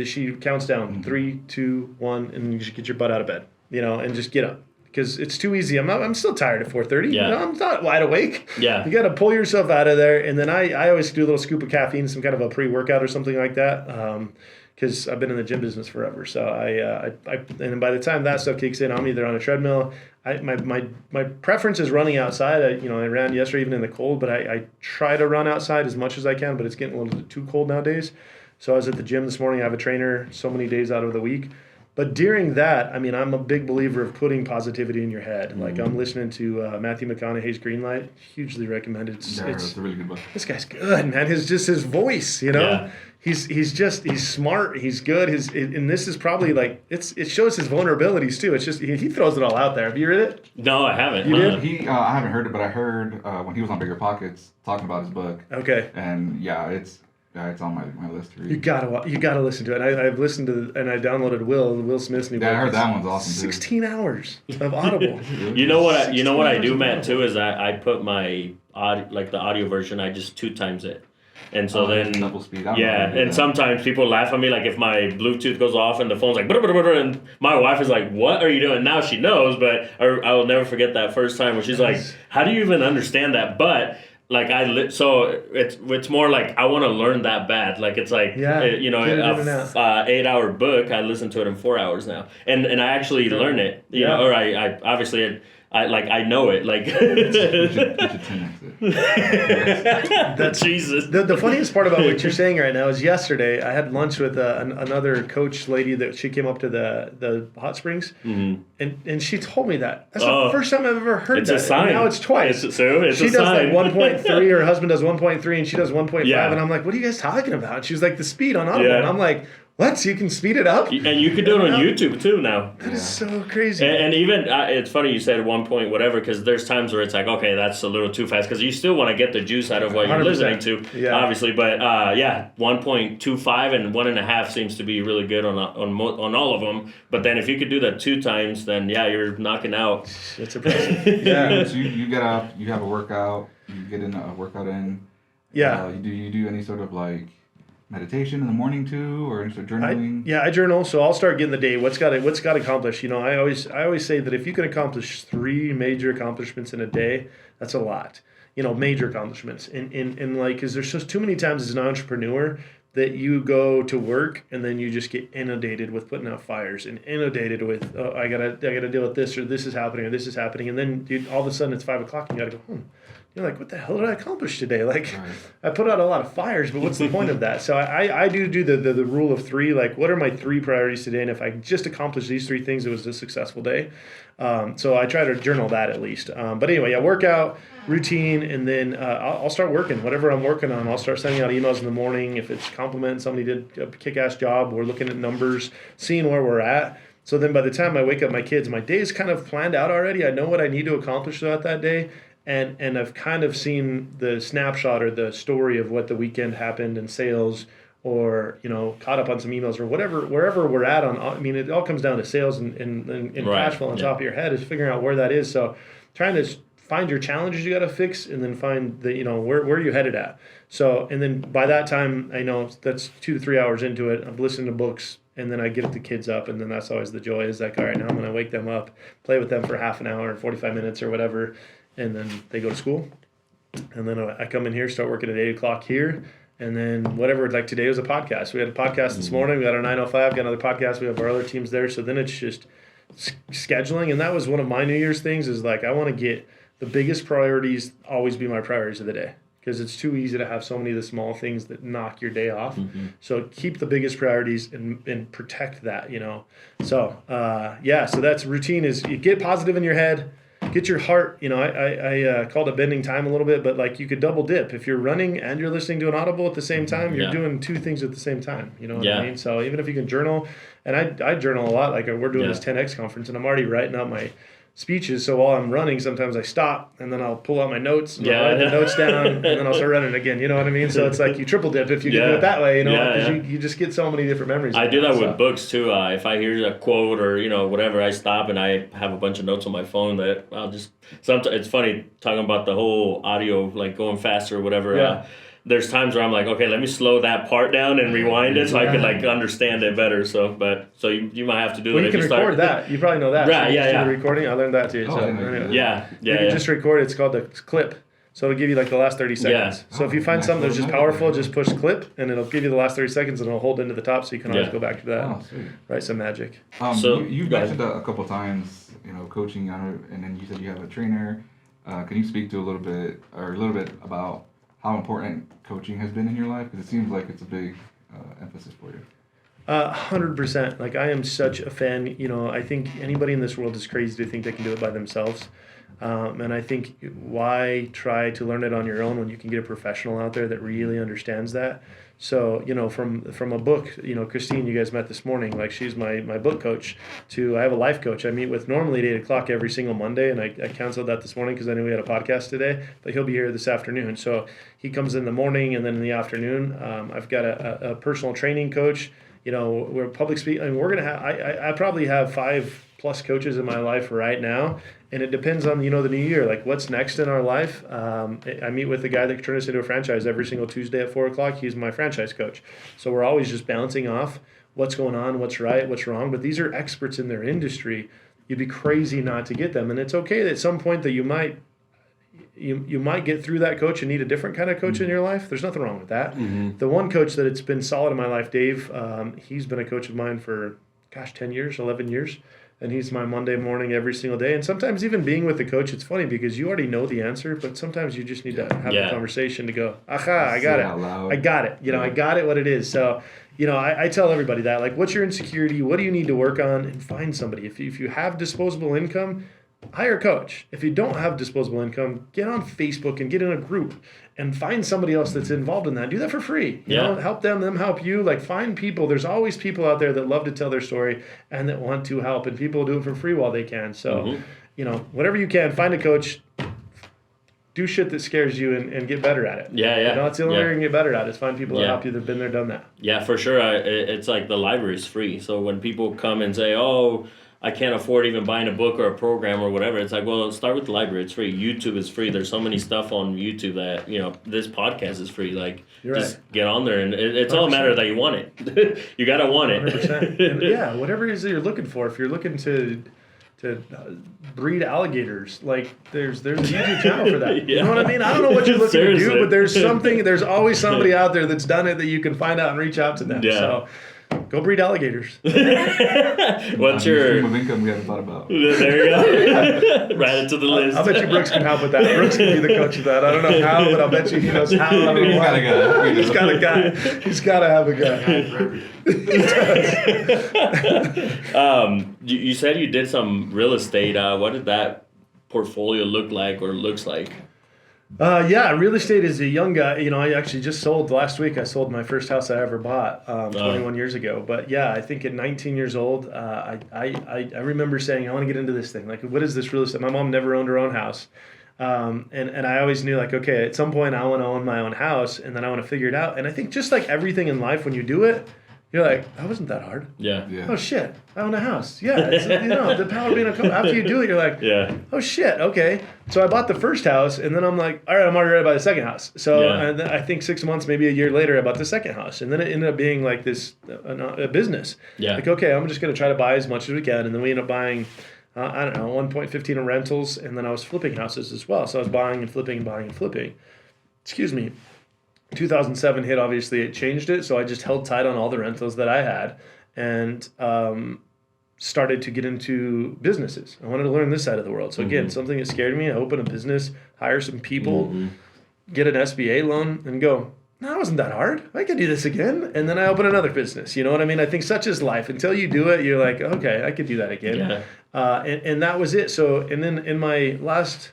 She counts down 3, 2, 1, and you just get your butt out of bed. And just get up. Because it's too easy. I'm still tired at 4:30. Yeah. I'm not wide awake. Yeah. You got to pull yourself out of there. And then I always do a little scoop of caffeine, some kind of a pre-workout or something like that. Because I've been in the gym business forever. So and by the time that stuff kicks in, I'm either on a treadmill. My preference is running outside. I ran yesterday even in the cold, but I try to run outside as much as I can, but it's getting a little too cold nowadays. So I was at the gym this morning. I have a trainer so many days out of the week. But during that, I'm a big believer of putting positivity in your head. Mm-hmm. Like I'm listening to Matthew McConaughey's Greenlight. Hugely recommended. It's a really good book. This guy's good, man. His voice, Yeah. He's smart. He's good. And this is probably like it shows his vulnerabilities too. It's just he throws it all out there. Have you read it? No, I haven't. You did? I haven't heard it, but I heard when he was on Bigger Pockets talking about his book. Okay. And it's on my list to read. You gotta listen to it. I've listened to and I downloaded Will Smith's new book. I heard that one's awesome 16 hours of Audible. You know what I do, Matt, too, is I put my the audio version. I just 2 times it. And so then, double speed. Sometimes people laugh at me, like if my Bluetooth goes off and the phone's like, and my wife is like, "What are you doing?" Now she knows, but I will never forget that first time where she's like, "How do you even understand that?" But like so it's more like I want to learn that bad. Like it's like a 8-hour book. I listen to it in 4 hours now, and I actually learn it. Or I obviously. I know it. Like you should 10x it. That's Jesus. The funniest part about what you're saying right now is yesterday I had lunch with another coach lady that she came up to the hot springs, and she told me that. That's the first time I've ever heard that. It's a sign. And now it's twice. She does like 1.3. Her husband does 1.3, and she does 1.5. Yeah. And I'm like, what are you guys talking about? And she was like, the speed on Audible. And I'm like, what? So you can speed it up? And you can do it on YouTube too now. That is so crazy. And even, it's funny you said 1 point whatever, because there's times where it's like, okay, that's a little too fast, because you still want to get the juice out of what you're 100%. Listening to, obviously. But 1.25 and 1.5 seems to be really good on all of them. But then if you could do that 2 times, then you're knocking out. That's impressive. So you get up, you have a workout, you get in a workout in. Yeah. You do any sort of like meditation in the morning too, or journaling? I journal. So I'll start getting the day. What's got accomplished? I always say that if you can accomplish 3 major accomplishments in a day, that's a lot. Major accomplishments. And like, because there's just too many times as an entrepreneur that you go to work and then you just get inundated with putting out fires and inundated with I gotta deal with this, or this is happening, or this is happening, and then all of a sudden it's 5 o'clock and you gotta go home. You're like, what the hell did I accomplish today? Like, right. I put out a lot of fires, but what's the point of that? So I do the rule of 3. Like, what are my 3 priorities today? And if I just accomplish these 3 things, it was a successful day. So I try to journal that at least. But anyway, workout, routine, and then I'll start working. Whatever I'm working on, I'll start sending out emails in the morning. If it's complimenting somebody did a kick-ass job, we're looking at numbers, seeing where we're at. So then by the time I wake up my kids, my day is kind of planned out already. I know what I need to accomplish throughout that day. and I've kind of seen the snapshot or the story of what the weekend happened in sales, or caught up on some emails or whatever, wherever we're at on. I mean, it all comes down to sales and Right. cash flow on top of your head, is figuring out where that is. So trying to find your challenges you got to fix, and then find the where you headed at. So, and then by that time, I know that's 2 to 3 hours into it. I'm listening to books, and then I get the kids up, and then that's always the joy, is like, all right, now I'm going to wake them up, play with them for half an hour, 45 minutes or whatever, and then they go to school. And then I come in here, start working at 8 o'clock here, and then whatever, like today was a podcast. We had a podcast this morning. We got our 905, got another podcast. We have our other teams there. So then it's just scheduling. And that was one of my New Year's things, is like, I want to get the biggest priorities always be my priorities of the day, because it's too easy to have so many of the small things that knock your day off. So keep the biggest priorities and protect that, So, so that's routine, is you get positive in your head, get your heart, I called it bending time a little bit, but like you could double dip. If you're running and you're listening to an Audible at the same time, you're doing two things at the same time. You know what I mean? So even if you can journal, and I journal a lot, like we're doing this 10X conference, and I'm already writing out my speeches. So while I'm running, sometimes I stop, and then I'll pull out my notes, and I'll write the notes down, and then I'll start running again. You know what I mean? So it's like you triple dip if you can do it that way. Because you just get so many different memories. I do that with books too. If I hear a quote or whatever, I stop and I have a bunch of notes on my phone that I'll just. Sometimes it's funny talking about the whole audio, like going faster or whatever. Yeah. There's times where I'm like, okay, let me slow that part down and rewind it so I can like understand it better. So you might have to do it. Well, you can record that. You probably know that. Right? The recording. I learned that too. You can just record. It's called the clip. So it'll give you like the last 30 seconds. So if you find something that's just powerful, just push clip, and it'll give you the last 30 seconds, and it'll hold into the top, so you can always go back to that. Oh, sweet. Right, some magic. So you mentioned a couple times, coaching, and then you said you have a trainer. Can you speak to a little bit about how important coaching has been in your life? Because it seems like it's a big emphasis for you. 100%. Like, I am such a fan. I think anybody in this world is crazy to think they can do it by themselves. And I think, why try to learn it on your own when you can get a professional out there that really understands that? So, from a book, Christine, you guys met this morning, like she's my book coach, to I have a life coach I meet with normally at 8 o'clock every single Monday. And I canceled that this morning because I knew we had a podcast today, but he'll be here this afternoon. So he comes in the morning, and then in the afternoon, I've got a personal training coach. We're public speaking. I mean, we're going to have, I probably have 5+ coaches in my life right now. And it depends on, the new year, like what's next in our life. I meet with the guy that turned us into a franchise every single Tuesday at 4 o'clock. He's my franchise coach. So we're always just bouncing off what's going on, what's right, what's wrong. But these are experts in their industry. You'd be crazy not to get them. And it's okay that at some point that you might get through that coach and need a different kind of coach in your life. There's nothing wrong with that. The one coach that it's been solid in my life, Dave, he's been a coach of mine for, 10 years, 11 years. And he's my Monday morning every single day. And sometimes even being with the coach, it's funny because you already know the answer, but sometimes you just need to have a conversation to go, aha, I got it. I got it. I got it what it is. So, I tell everybody that, like, what's your insecurity? What do you need to work on? And find somebody. If you have disposable income, hire a coach. If you don't have disposable income, get on Facebook and get in a group and find somebody else that's involved in that. Do that for free. Help them help you. Like, find people. There's always people out there that love to tell their story and that want to help, and people do it for free while they can. So, whatever you can, find a coach, do shit that scares you, and get better at it. It's the only way you can get better at it, is find people that help you that have been there, done that. Yeah, for sure. It's like the library is free. So when people come and say, oh, I can't afford even buying a book or a program or whatever, it's like, well, start with the library. It's free. YouTube is free. There's so many stuff on YouTube that, this podcast is free. Like, just get on there, and it's 100%. All a matter that you want it. You got to want it. 100%. And whatever it is that you're looking for. If you're looking to breed alligators, like there's a YouTube channel for that. You know what I mean? I don't know what you're looking to do, but there's always somebody out there that's done it that you can find out and reach out to them. So go breed alligators. What's your stream of income we haven't thought about? There you go. Right into the list. I'll bet you Brooks can help with that. Brooks can be the coach of that. I don't know how, but I'll bet you he knows how. He's got a guy. He's got a guy. He's got to have a guy. You said you did some real estate. What did that portfolio look like, or looks like? Real estate is a young guy. I actually just sold last week. I sold my first house I ever bought 21 years ago. But I think at 19 years old, I remember saying, I want to get into this thing. Like, what is this real estate? My mom never owned her own house. And I always knew, like, okay, at some point I want to own my own house, and then I want to figure it out. And I think just like everything in life, when you do it, you're like, that wasn't that hard. Yeah. Oh shit, I own a house. Yeah, it's, the power being after you do it, you're like, oh shit, okay. So I bought the first house, and then I'm like, all right, I'm already ready to buy the second house. So and then I think 6 months, maybe a year later, I bought the second house, and then it ended up being like this a business. Yeah. Like, okay, I'm just gonna try to buy as much as we can, and then we ended up buying. I don't know, 1.15 in rentals, and then I was flipping houses as well. So I was buying and flipping. Excuse me. 2007 hit, obviously it changed it, so I just held tight on all the rentals that I had and started to get into businesses. I wanted to learn this side of the world. So again, something that scared me, I opened a business, hire some people, get an SBA loan, and go, no, it wasn't that hard. I could do this again. And then I open another business. You know what I mean? I think such is life. Until you do it, you're like, okay, I could do that again. Yeah. And that was it. So, and then in my last,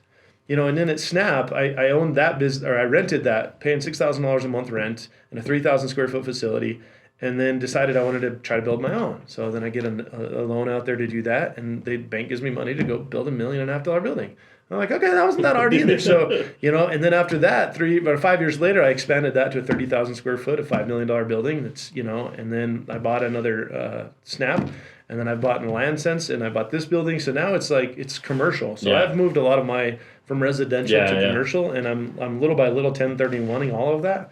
and then at Snap, I owned that business, or I rented that, paying $6,000 a month rent in a 3,000 square foot facility, and then decided I wanted to try to build my own. So then I get a loan out there to do that, and the bank gives me money to go build $1.5 million building. I'm like, okay, that wasn't that hard either. So, and then after that, 5 years later, I expanded that to a 30,000 square foot, a $5 million building. That's, and then I bought another Snap, and then I bought in LandSense, and I bought this building. So now it's like, it's commercial. So I've moved a lot of from residential to commercial, and I'm little by little 1031ing all of that.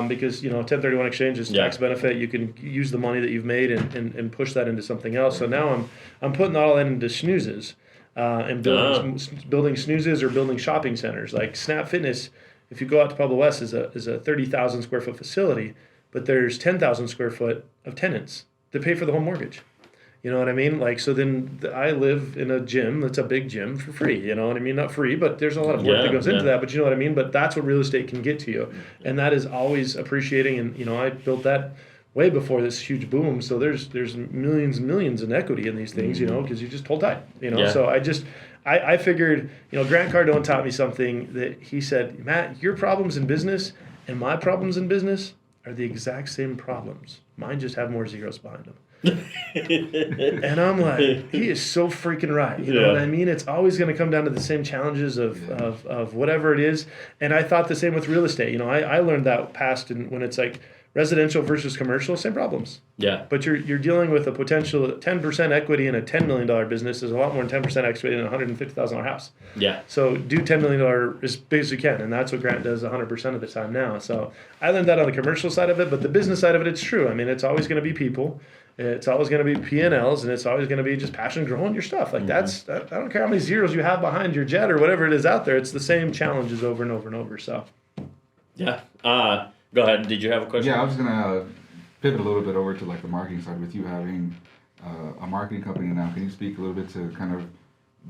Because 1031 exchange is tax benefit. You can use the money that you've made and push that into something else. So now I'm putting all that into snoozes. And building snoozes or building shopping centers. Like Snap Fitness, if you go out to Pueblo West, is a 30,000 square foot facility, but there's 10,000 square foot of tenants to pay for the whole mortgage. You know what I mean? Like, so then I live in a gym that's a big gym for free. You know what I mean? Not free, but there's a lot of work that goes into that. But you know what I mean? But that's what real estate can get to you, and that is always appreciating. And I built that way before this huge boom. So there's millions and millions in equity in these things, because you just hold tight, So I figured, Grant Cardone taught me something that he said, Matt, your problems in business and my problems in business are the exact same problems. Mine just have more zeros behind them. And I'm like, he is so freaking right. You know what I mean? It's always going to come down to the same challenges of whatever it is. And I thought the same with real estate. I learned that past, and when it's like, residential versus commercial, same problems. Yeah. But you're dealing with a potential 10% equity in a $10 million business is a lot more than 10% equity in a $150,000 house. Yeah. So do $10 million as big as you can, and that's what Grant does 100% of the time now. So I learned that on the commercial side of it, but the business side of it, it's true. I mean, it's always going to be people. It's always going to be P&Ls, and it's always going to be just passion growing your stuff. Like I don't care how many zeros you have behind your jet or whatever it is out there. It's the same challenges over and over and over. So. Yeah. Go ahead. Did you have a question? Yeah, I was going to pivot a little bit over to like the marketing side with you having a marketing company now. Can you speak a little bit to kind of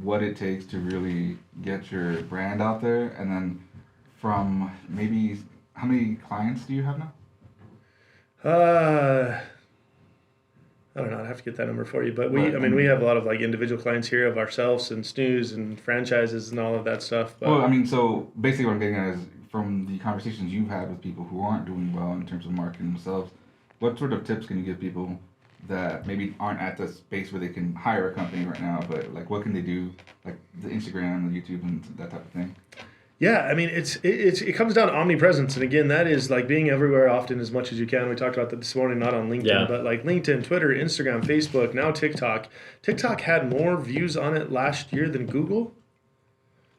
what it takes to really get your brand out there? And then from maybe how many clients do you have now? I don't know. I'd have to get that number for you. But we have a lot of like individual clients here of ourselves and Snooze and franchises and all of that stuff. But, well, so basically what I'm getting at is, from the conversations you've had with people who aren't doing well in terms of marketing themselves, what sort of tips can you give people that maybe aren't at the space where they can hire a company right now, but like what can they do, like the Instagram, the YouTube, and that type of thing? Yeah, I mean, it comes down to omnipresence, and again, that is like being everywhere often as much as you can. We talked about that this morning, not on LinkedIn, but like LinkedIn, Twitter, Instagram, Facebook, now TikTok. TikTok had more views on it last year than Google.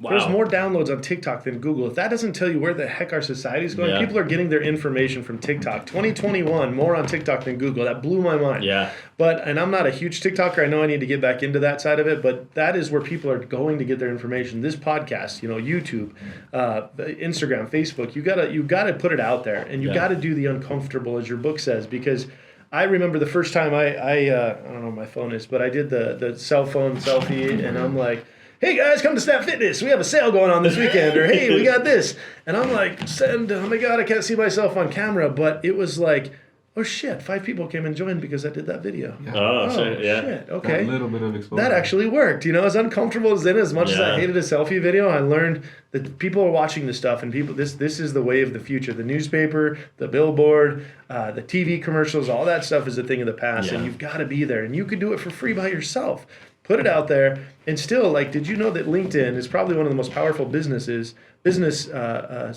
Wow. There's more downloads on TikTok than Google. If that doesn't tell you where the heck our society is going, people are getting their information from TikTok. 2021, more on TikTok than Google. That blew my mind. Yeah. And I'm not a huge TikToker. I know I need to get back into that side of it, but that is where people are going to get their information. This podcast, YouTube, Instagram, Facebook, you gotta put it out there, and you gotta do the uncomfortable, as your book says, because I remember the first time I don't know where my phone is, but I did the cell phone selfie, and I'm like, hey guys, come to Snap Fitness. We have a sale going on this weekend. Or hey, we got this. And I'm like, oh my God, I can't see myself on camera. But it was like, oh shit, 5 people came and joined because I did that video. Yeah. Oh shit, okay. That little bit of exposure. That actually worked. As uncomfortable as much as I hated a selfie video, I learned that people are watching this stuff, and this is the way of the future. The newspaper, the billboard, the TV commercials, all that stuff is a thing of the past, and you've got to be there. And you could do it for free by yourself. Put it out there. And still, like, did you know that LinkedIn is probably one of the most powerful business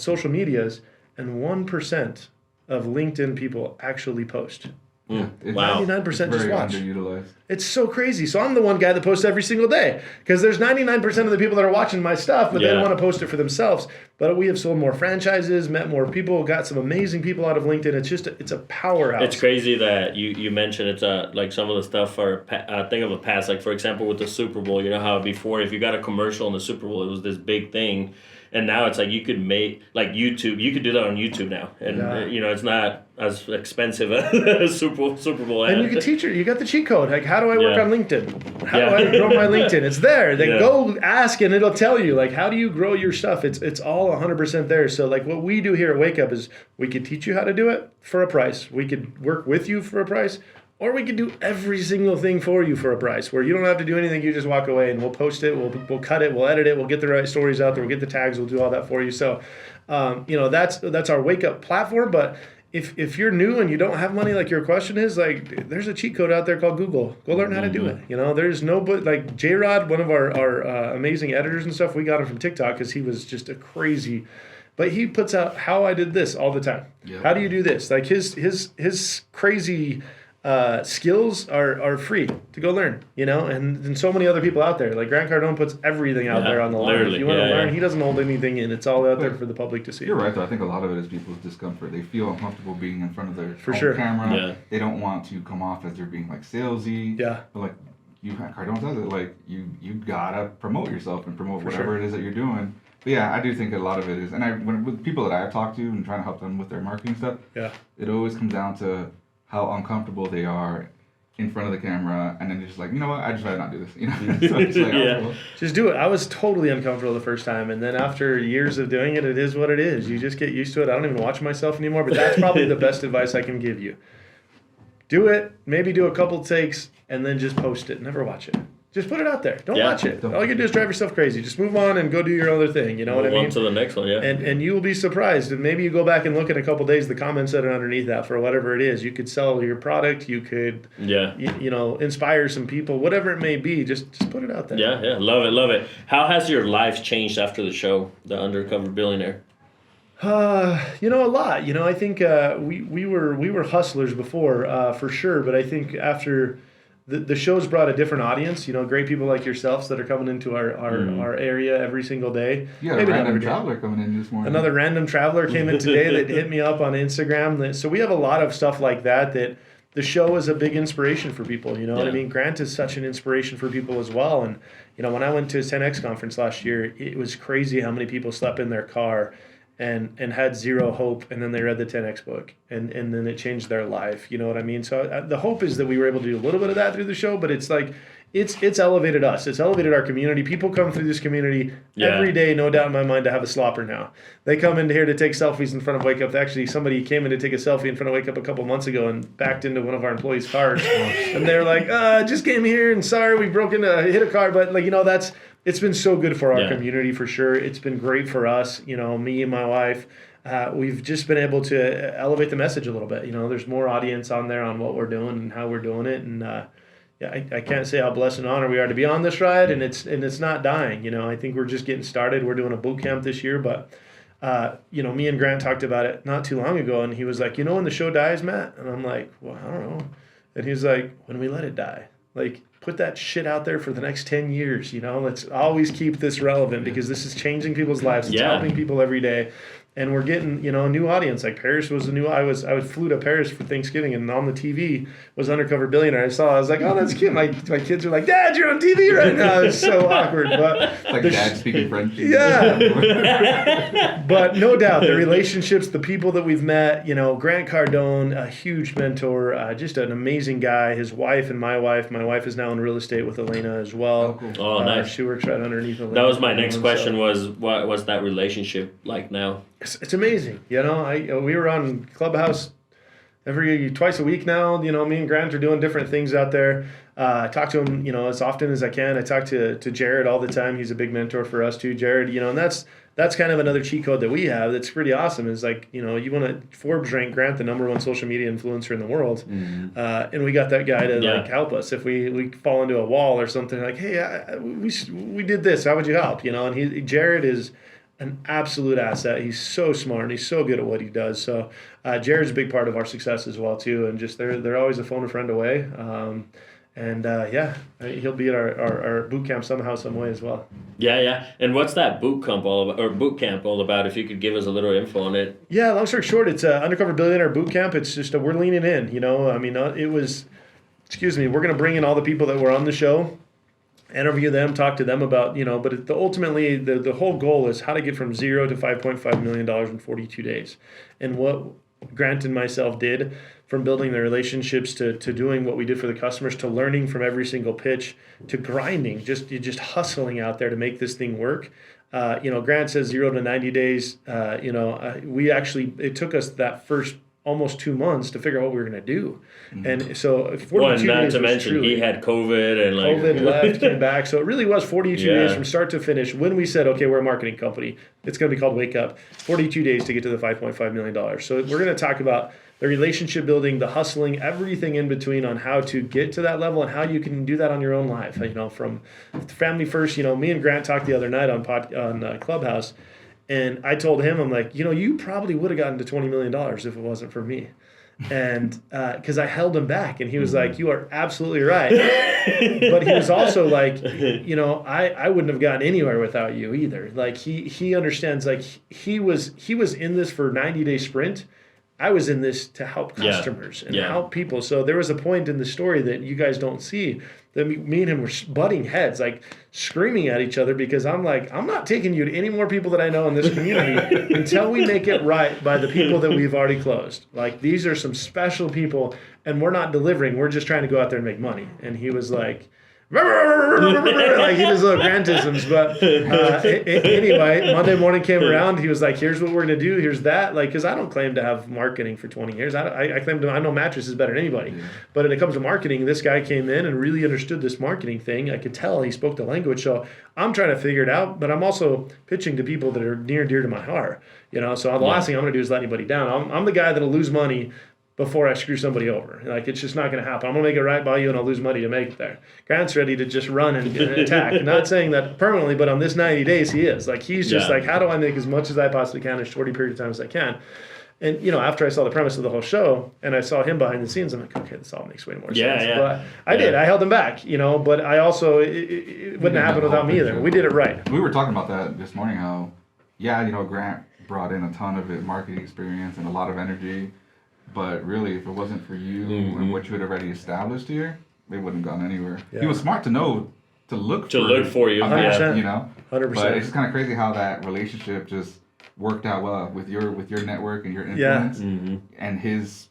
social medias, and 1% of LinkedIn people actually post. Yeah, it's Wow. 99% just very watch. underutilized. It's so crazy. So I'm the one guy that posts every single day because there's 99% of the people that are watching my stuff, but they don't want to post it for themselves. But we have sold more franchises, met more people, got some amazing people out of LinkedIn. It's just it's a powerhouse. It's crazy that you mentioned it's like some of the stuff are a thing of the past. Like for example with the Super Bowl, you know how before if you got a commercial in the Super Bowl, it was this big thing. And now it's like you could make like YouTube. You could do that on YouTube now, and you know it's not as expensive as a Super Bowl ad. And you can teach her. You got the cheat code. Like, how do I work on LinkedIn? How do I grow my LinkedIn? It's there. Then go ask, and it'll tell you. Like, how do you grow your stuff? It's all 100% there. So like what we do here at Wake Up is we could teach you how to do it for a price. We could work with you for a price. Or we could do every single thing for you for a price where you don't have to do anything. You just walk away and we'll post it. We'll cut it. We'll edit it. We'll get the right stories out there. We'll get the tags. We'll do all that for you. So, that's our Wake Up platform. But if you're new and you don't have money, like your question is, like, there's a cheat code out there called Google. Go learn how to do it. You know, there's like J-Rod, one of our amazing editors and stuff. We got him from TikTok because he was just a crazy. But he puts out how I did this all the time. Yep. How do you do this? Like his crazy. Skills are free to go learn, you know, and so many other people out there. Like Grant Cardone puts everything out there on the line. If you want to learn, he doesn't hold anything in. It's all out there for the public to see. You're right, though. I think a lot of it is people's discomfort. They feel uncomfortable being in front of their camera. Yeah. They don't want to come off as they're being like salesy. Yeah. But like Cardone says it, like you gotta promote yourself and promote whatever it is that you're doing. But yeah, I do think a lot of it is, and with people that I've talked to and trying to help them with their marketing stuff, it always comes down to how uncomfortable they are in front of the camera, and then they're just like, you know what, I just rather not do this. You know, so it's like, just do it. I was totally uncomfortable the first time, and then after years of doing it, it is what it is. You just get used to it. I don't even watch myself anymore, but that's probably the best advice I can give you. Do it, maybe do a couple takes, and then just post it. Never watch it. Just put it out there. Don't watch it. All you can do is drive yourself crazy. Just move on and go do your other thing. You know what I mean? On to the next one, And you will be surprised. And maybe you go back and look in a couple days, the comments that are underneath that for whatever it is. You could sell your product. You could, inspire some people. Whatever it may be, just put it out there. Yeah. Love it. How has your life changed after the show, The Undercover Billionaire? A lot. I think we were hustlers before, for sure. But I think after... The show's brought a different audience, great people like yourselves that are coming into our area every single day. Yeah, a random traveler coming in this morning. Another random traveler came in today that hit me up on Instagram. So we have a lot of stuff like that the show is a big inspiration for people, you know what I mean? Grant is such an inspiration for people as well. And, when I went to his 10X conference last year, it was crazy how many people slept in their car and had zero hope, and then they read the 10X book, and then it changed their life. You know what I mean? So the hope is that we were able to do a little bit of that through the show, but it's like it's elevated us. It's elevated our community. People come through this community every day, no doubt in my mind, to have a slopper now. They come into here to take selfies in front of Wake Up. Actually, somebody came in to take a selfie in front of Wake Up a couple months ago and backed into one of our employees' cars. And they're like, just came here and sorry, we hit a car. But it's been so good for our community for sure. It's been great for us, me and my wife. We've just been able to elevate the message a little bit. There's more audience on there on what we're doing and how we're doing it. And I can't say how blessed and honored we are to be on this ride, and it's not dying. I think we're just getting started. We're doing a boot camp this year, but me and Grant talked about it not too long ago, and he was like, when the show dies, Matt? And I'm like, well, I don't know. And he's like, when we let it die. Like, put that shit out there for the next 10 years, Let's always keep this relevant because this is changing people's lives. It's helping people every day. And we're getting, a new audience. Like Paris was I flew to Paris for Thanksgiving, and on the TV was Undercover Billionaire. I was like, oh, that's cute. My kids are like, Dad, you're on TV right now. It's so awkward. But it's like Dad speaking French. Yeah. But no doubt, the relationships, the people that we've met, Grant Cardone, a huge mentor, just an amazing guy. His wife and my wife is now in real estate with Elena as well. Oh, cool. Oh, nice. She works right underneath Elena. That was my next question was, what's that relationship like now? It's amazing. We were on Clubhouse twice a week now. Me and Grant are doing different things out there. I talk to him, as often as I can. I talk to Jared all the time. He's a big mentor for us too, Jared. And that's kind of another cheat code that we have that's pretty awesome. Is like, you know, you want to Forbes rank Grant the #1 social media influencer in the world, and we got that guy to like help us if we fall into a wall or something. Like, hey, we did this. How would you help? You know, and Jared is an absolute asset. He's so smart and he's so good at what he does. So Jared's a big part of our success as well too. And just they're always a phone a friend away. He'll be at our boot camp somehow, some way as well. Yeah. And what's that boot camp all about? If you could give us a little info on it. Yeah, long story short, it's Undercover Billionaire boot camp. It's just we're leaning in. You know, I mean, we're going to bring in all the people that were on the show, interview them, talk to them about, you know, but ultimately the whole goal is how to get from 0 to $5.5 million in 42 days. And what Grant and myself did, from building the relationships to doing what we did for the customers, to learning from every single pitch, to grinding, just hustling out there to make this thing work. Grant says 0 to 90 days. It took us that first almost 2 months to figure out what we were going to do. And so 42 not days to mention he had COVID and COVID left, came back. So it really was 42 days from start to finish. When we said, okay, we're a marketing company, it's going to be called Wake Up, 42 days to get to the $5.5 million. So we're going to talk about the relationship building, the hustling, everything in between on how to get to that level and how you can do that on your own life. You know, from family first. You know, me and Grant talked the other night on Clubhouse, and I told him, I'm like, you know, you probably would have gotten to $20 million if it wasn't for me. And because I held him back, and he was like, you are absolutely right. But he was also like, you know, I wouldn't have gotten anywhere without you either. Like he understands, like he was in this for 90-day sprint. I was in this to help customers and help people. So there was a point in the story that you guys don't see that me and him were butting heads, like screaming at each other, because I'm like, I'm not taking you to any more people that I know in this community until we make it right by the people that we've already closed. Like, these are some special people, and we're not delivering. We're just trying to go out there and make money. And he was like, like, he does little grantisms. But anyway, Monday morning came around. He was like, here's what we're going to do. Here's that. Like, because I don't claim to have marketing for 20 years. I claim to, I know Mattress is better than anybody. Yeah. But when it comes to marketing, this guy came in and really understood this marketing thing. I could tell he spoke the language. So I'm trying to figure it out, but I'm also pitching to people that are near and dear to my heart. You know, so the last thing I'm going to do is let anybody down. I'm the guy that'll lose money before I screw somebody over. Like, it's just not going to happen. I'm going to make it right by you, and I'll lose money to make it there. Grant's ready to just run and attack. Not saying that permanently, but on this 90 days, he is. Like, he's just like, how do I make as much as I possibly can in a short period of time as I can? And, you know, after I saw the premise of the whole show, and I saw him behind the scenes, I'm like, okay, this all makes way more sense. Yeah. But I did. I held him back, you know, but I also, it wouldn't happen without me either. We did it right. We were talking about that this morning, how, Grant brought in a ton of marketing experience and a lot of energy. But really, if it wasn't for you and what you had already established here, they wouldn't have gone anywhere. Yeah. He was smart to know to look for you. 100%. You know, 100%. But it's kind of crazy how that relationship just worked out well with your network and your influence and his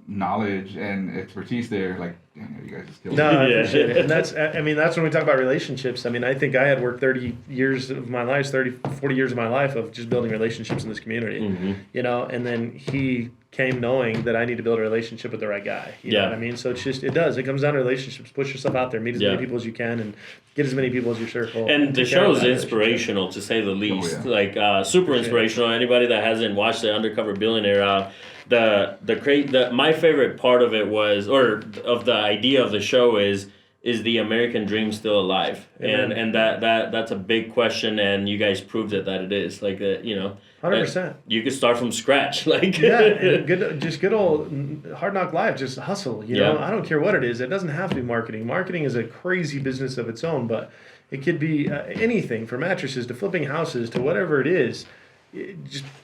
knowledge and expertise there. Like, you guys just killed it. I appreciate it. And that's when we talk about relationships. I mean, I think I had worked 40 years of my life of just building relationships in this community, you know, and then he came knowing that I need to build a relationship with the right guy. You know what I mean? So it comes down to relationships. Push yourself out there, meet as many people as you can, and get as many people as your circle. And the show is inspirational, to say the least. Oh, yeah. Like, super inspirational. Anybody that hasn't watched the Undercover Billionaire, my favorite part of it was, or of the idea of the show is the American dream still alive? Mm-hmm. And that's a big question, and you guys proved it that it is. Like, you know, 100%. You could start from scratch. Like, and good old hard knock life, just hustle. You know, I don't care what it is. It doesn't have to be marketing. Marketing is a crazy business of its own, but it could be anything, from mattresses to flipping houses to whatever it is.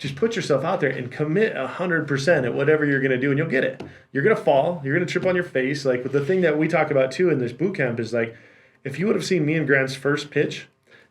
Just put yourself out there and commit 100% at whatever you're going to do, and you'll get it. You're going to fall. You're going to trip on your face. Like, the thing that we talk about too in this boot camp is, like, if you would have seen me and Grant's first pitch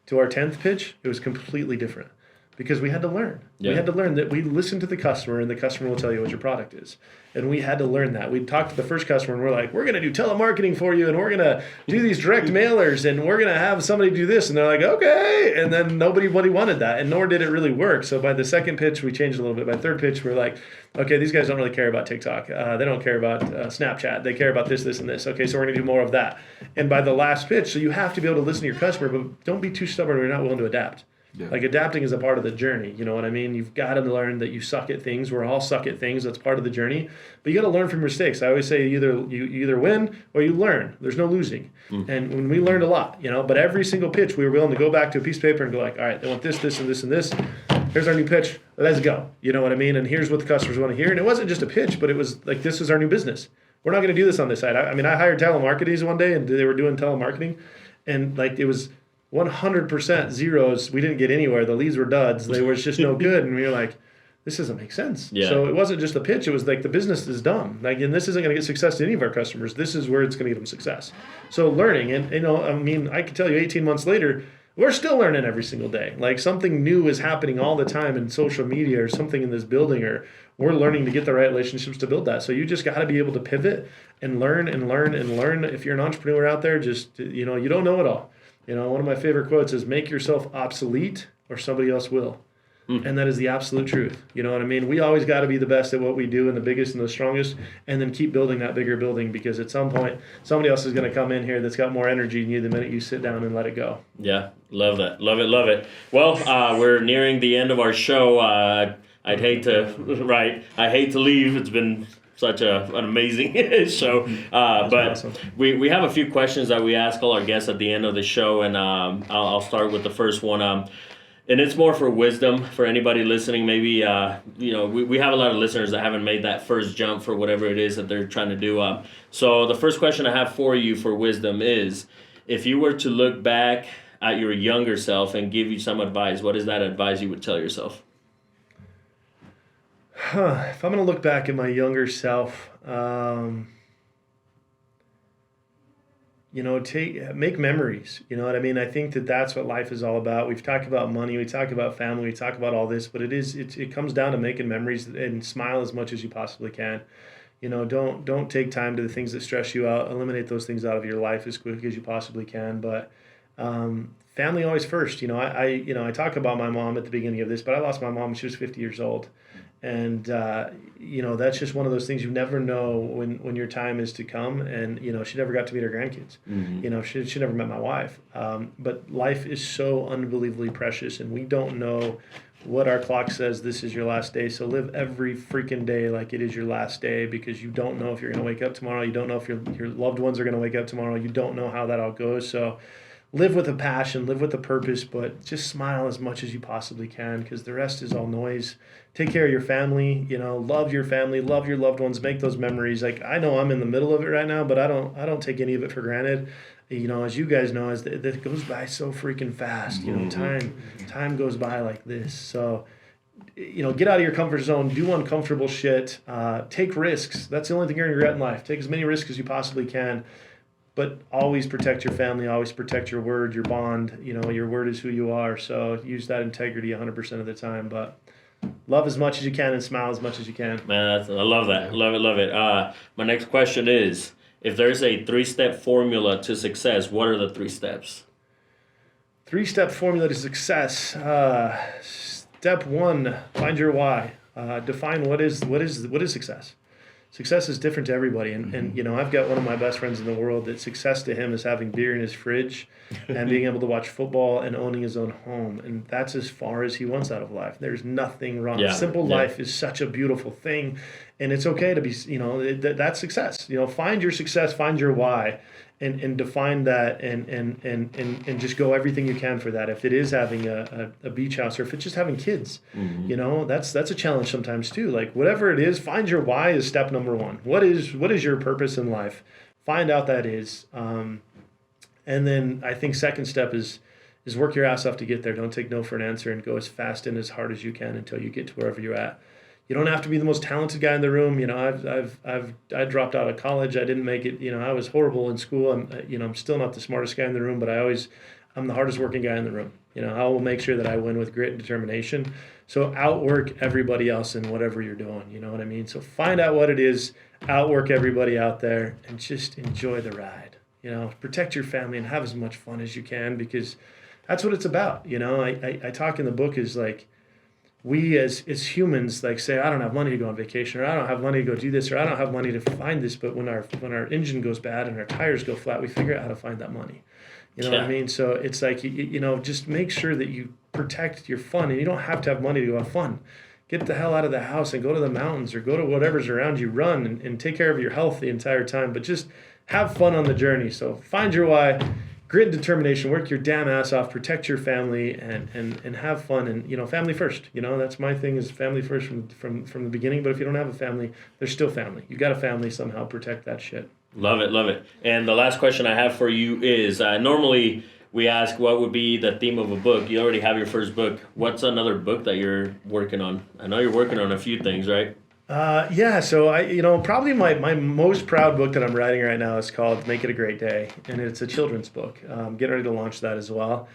to our 10th pitch, it was completely different. Because we had to learn. Yeah. We had to learn that we listen to the customer, and the customer will tell you what your product is. And we had to learn that. We talked to the first customer, and we're like, we're going to do telemarketing for you, and we're going to do these direct mailers, and we're going to have somebody do this. And they're like, okay. And then nobody wanted that, and nor did it really work. So by the second pitch, we changed a little bit. By the third pitch, we're like, okay, these guys don't really care about TikTok. They don't care about Snapchat. They care about this, and this. Okay, so we're going to do more of that. And by the last pitch, so you have to be able to listen to your customer, but don't be too stubborn or you're not willing to adapt. Yeah. Like adapting is a part of the journey. You know what I mean? You've got to learn that you suck at things. We're all suck at things. That's part of the journey. But you got to learn from your mistakes. I always say you either win or you learn. There's no losing. And when we learned a lot, you know, but every single pitch we were willing to go back to a piece of paper and go like, all right, they want this, this, and this, and this. Here's our new pitch. Let's go. You know what I mean? And here's what the customers want to hear. And it wasn't just a pitch, but it was like, this is our new business. We're not going to do this on this side. I mean, I hired telemarketers one day and they were doing telemarketing and like it was 100% zeros. We didn't get anywhere. The leads were duds. They were just no good. And we were like, this doesn't make sense. Yeah. So it wasn't just the pitch. It was like the business is dumb. Like, and this isn't going to get success to any of our customers. This is where it's going to get them success. So learning, and you know, I mean, I can tell you 18 months later, we're still learning every single day. Like something new is happening all the time in social media or something in this building, or we're learning to get the right relationships to build that. So you just got to be able to pivot and learn and learn and learn. If you're an entrepreneur out there, just, you know, you don't know it all. You know, one of my favorite quotes is make yourself obsolete or somebody else will. And that is the absolute truth. You know what I mean? We always got to be the best at what we do and the biggest and the strongest, and then keep building that bigger building, because at some point somebody else is going to come in here that's got more energy than you the minute you sit down and let it go. Yeah, love that. Love it, love it. Well, we're nearing the end of our show. I hate to leave. It's been such an amazing show. But awesome. we have a few questions that we ask all our guests at the end of the show, and I'll start with the first one. And it's more for wisdom for anybody listening. Maybe, you know, we have a lot of listeners that haven't made that first jump for whatever it is that they're trying to do. So the first question I have for you for wisdom is, if you were to look back at your younger self and give you some advice, what is that advice you would tell yourself? If I'm going to look back at my younger self, you know, make memories. You know what I mean? I think that's what life is all about. We've talked about money, we talk about family, we talk about all this, but it comes down to making memories and smile as much as you possibly can. You know, don't take time to the things that stress you out. Eliminate those things out of your life as quick as you possibly can. But family always first. You know, I talk about my mom at the beginning of this, but I lost my mom when she was 50 years old. And, you know, that's just one of those things you never know when your time is to come. And, you know, she never got to meet her grandkids. You know, she never met my wife. But life is so unbelievably precious, and we don't know what our clock says this is your last day. So live every freaking day like it is your last day, because you don't know if you're going to wake up tomorrow. You don't know if your loved ones are going to wake up tomorrow. You don't know how that all goes. So live with a passion, live with a purpose, but just smile as much as you possibly can, because the rest is all noise. Take care of your family, you know, love your family, love your loved ones, make those memories. Like, I know I'm in the middle of it right now, but I don't take any of it for granted. You know, as you guys know, it goes by so freaking fast. You know, time goes by like this. So, you know, get out of your comfort zone, do uncomfortable shit, take risks. That's the only thing you're going to regret in life. Take as many risks as you possibly can. But always protect your family, always protect your word, your bond. You know, your word is who you are. So use that integrity 100% of the time. But love as much as you can and smile as much as you can. Man, I love that. Love it, love it. My next question is, if there's a 3-step formula to success, what are the 3 steps? 3-step formula to success. Step 1, find your why. Define what is success. Success is different to everybody, and you know, I've got one of my best friends in the world that success to him is having beer in his fridge and being able to watch football and owning his own home, and that's as far as he wants out of life. There's nothing wrong. Simple life is such a beautiful thing, and it's okay to be, you know, that's success. You know, find your success, find your why, and define that, and just go everything you can for that. If it is having a beach house, or if it's just having kids, you know, that's a challenge sometimes too. Like, whatever it is, find your why is step number 1. What is your purpose in life? Find out that is, and then I think second step is work your ass off to get there. Don't take no for an answer, and go as fast and as hard as you can until you get to wherever you're at. You don't have to be the most talented guy in the room. You know, I dropped out of college. I didn't make it. You know, I was horrible in school. I'm still not the smartest guy in the room, but I'm the hardest working guy in the room. You know, I will make sure that I win with grit and determination. So outwork everybody else in whatever you're doing. You know what I mean? So find out what it is, outwork everybody out there, and just enjoy the ride. You know, protect your family and have as much fun as you can, because that's what it's about. You know, I talk in the book is like, we as humans, like, say, I don't have money to go on vacation, or I don't have money to go do this, or I don't have money to find this. But when our engine goes bad and our tires go flat, we figure out how to find that money. You know what I mean? So it's like, you know, just make sure that you protect your fun, and you don't have to have money to go have fun. Get the hell out of the house and go to the mountains or go to whatever's around you, run and take care of your health the entire time, but just have fun on the journey. So find your why, grit and determination, work your damn ass off, protect your family and have fun, and family first. That's my thing, is family first from the beginning. But if you don't have a family, there's still family. You got a family, somehow protect that shit. Love it. And the last question I have for you is, normally we ask what would be the theme of a book. You already have your first book. What's another book that you're working on? I know you're working on a few things, right? Yeah, so probably my most proud book that I'm writing right now is called Make It a Great Day, and it's a children's book. Getting ready to launch that as well.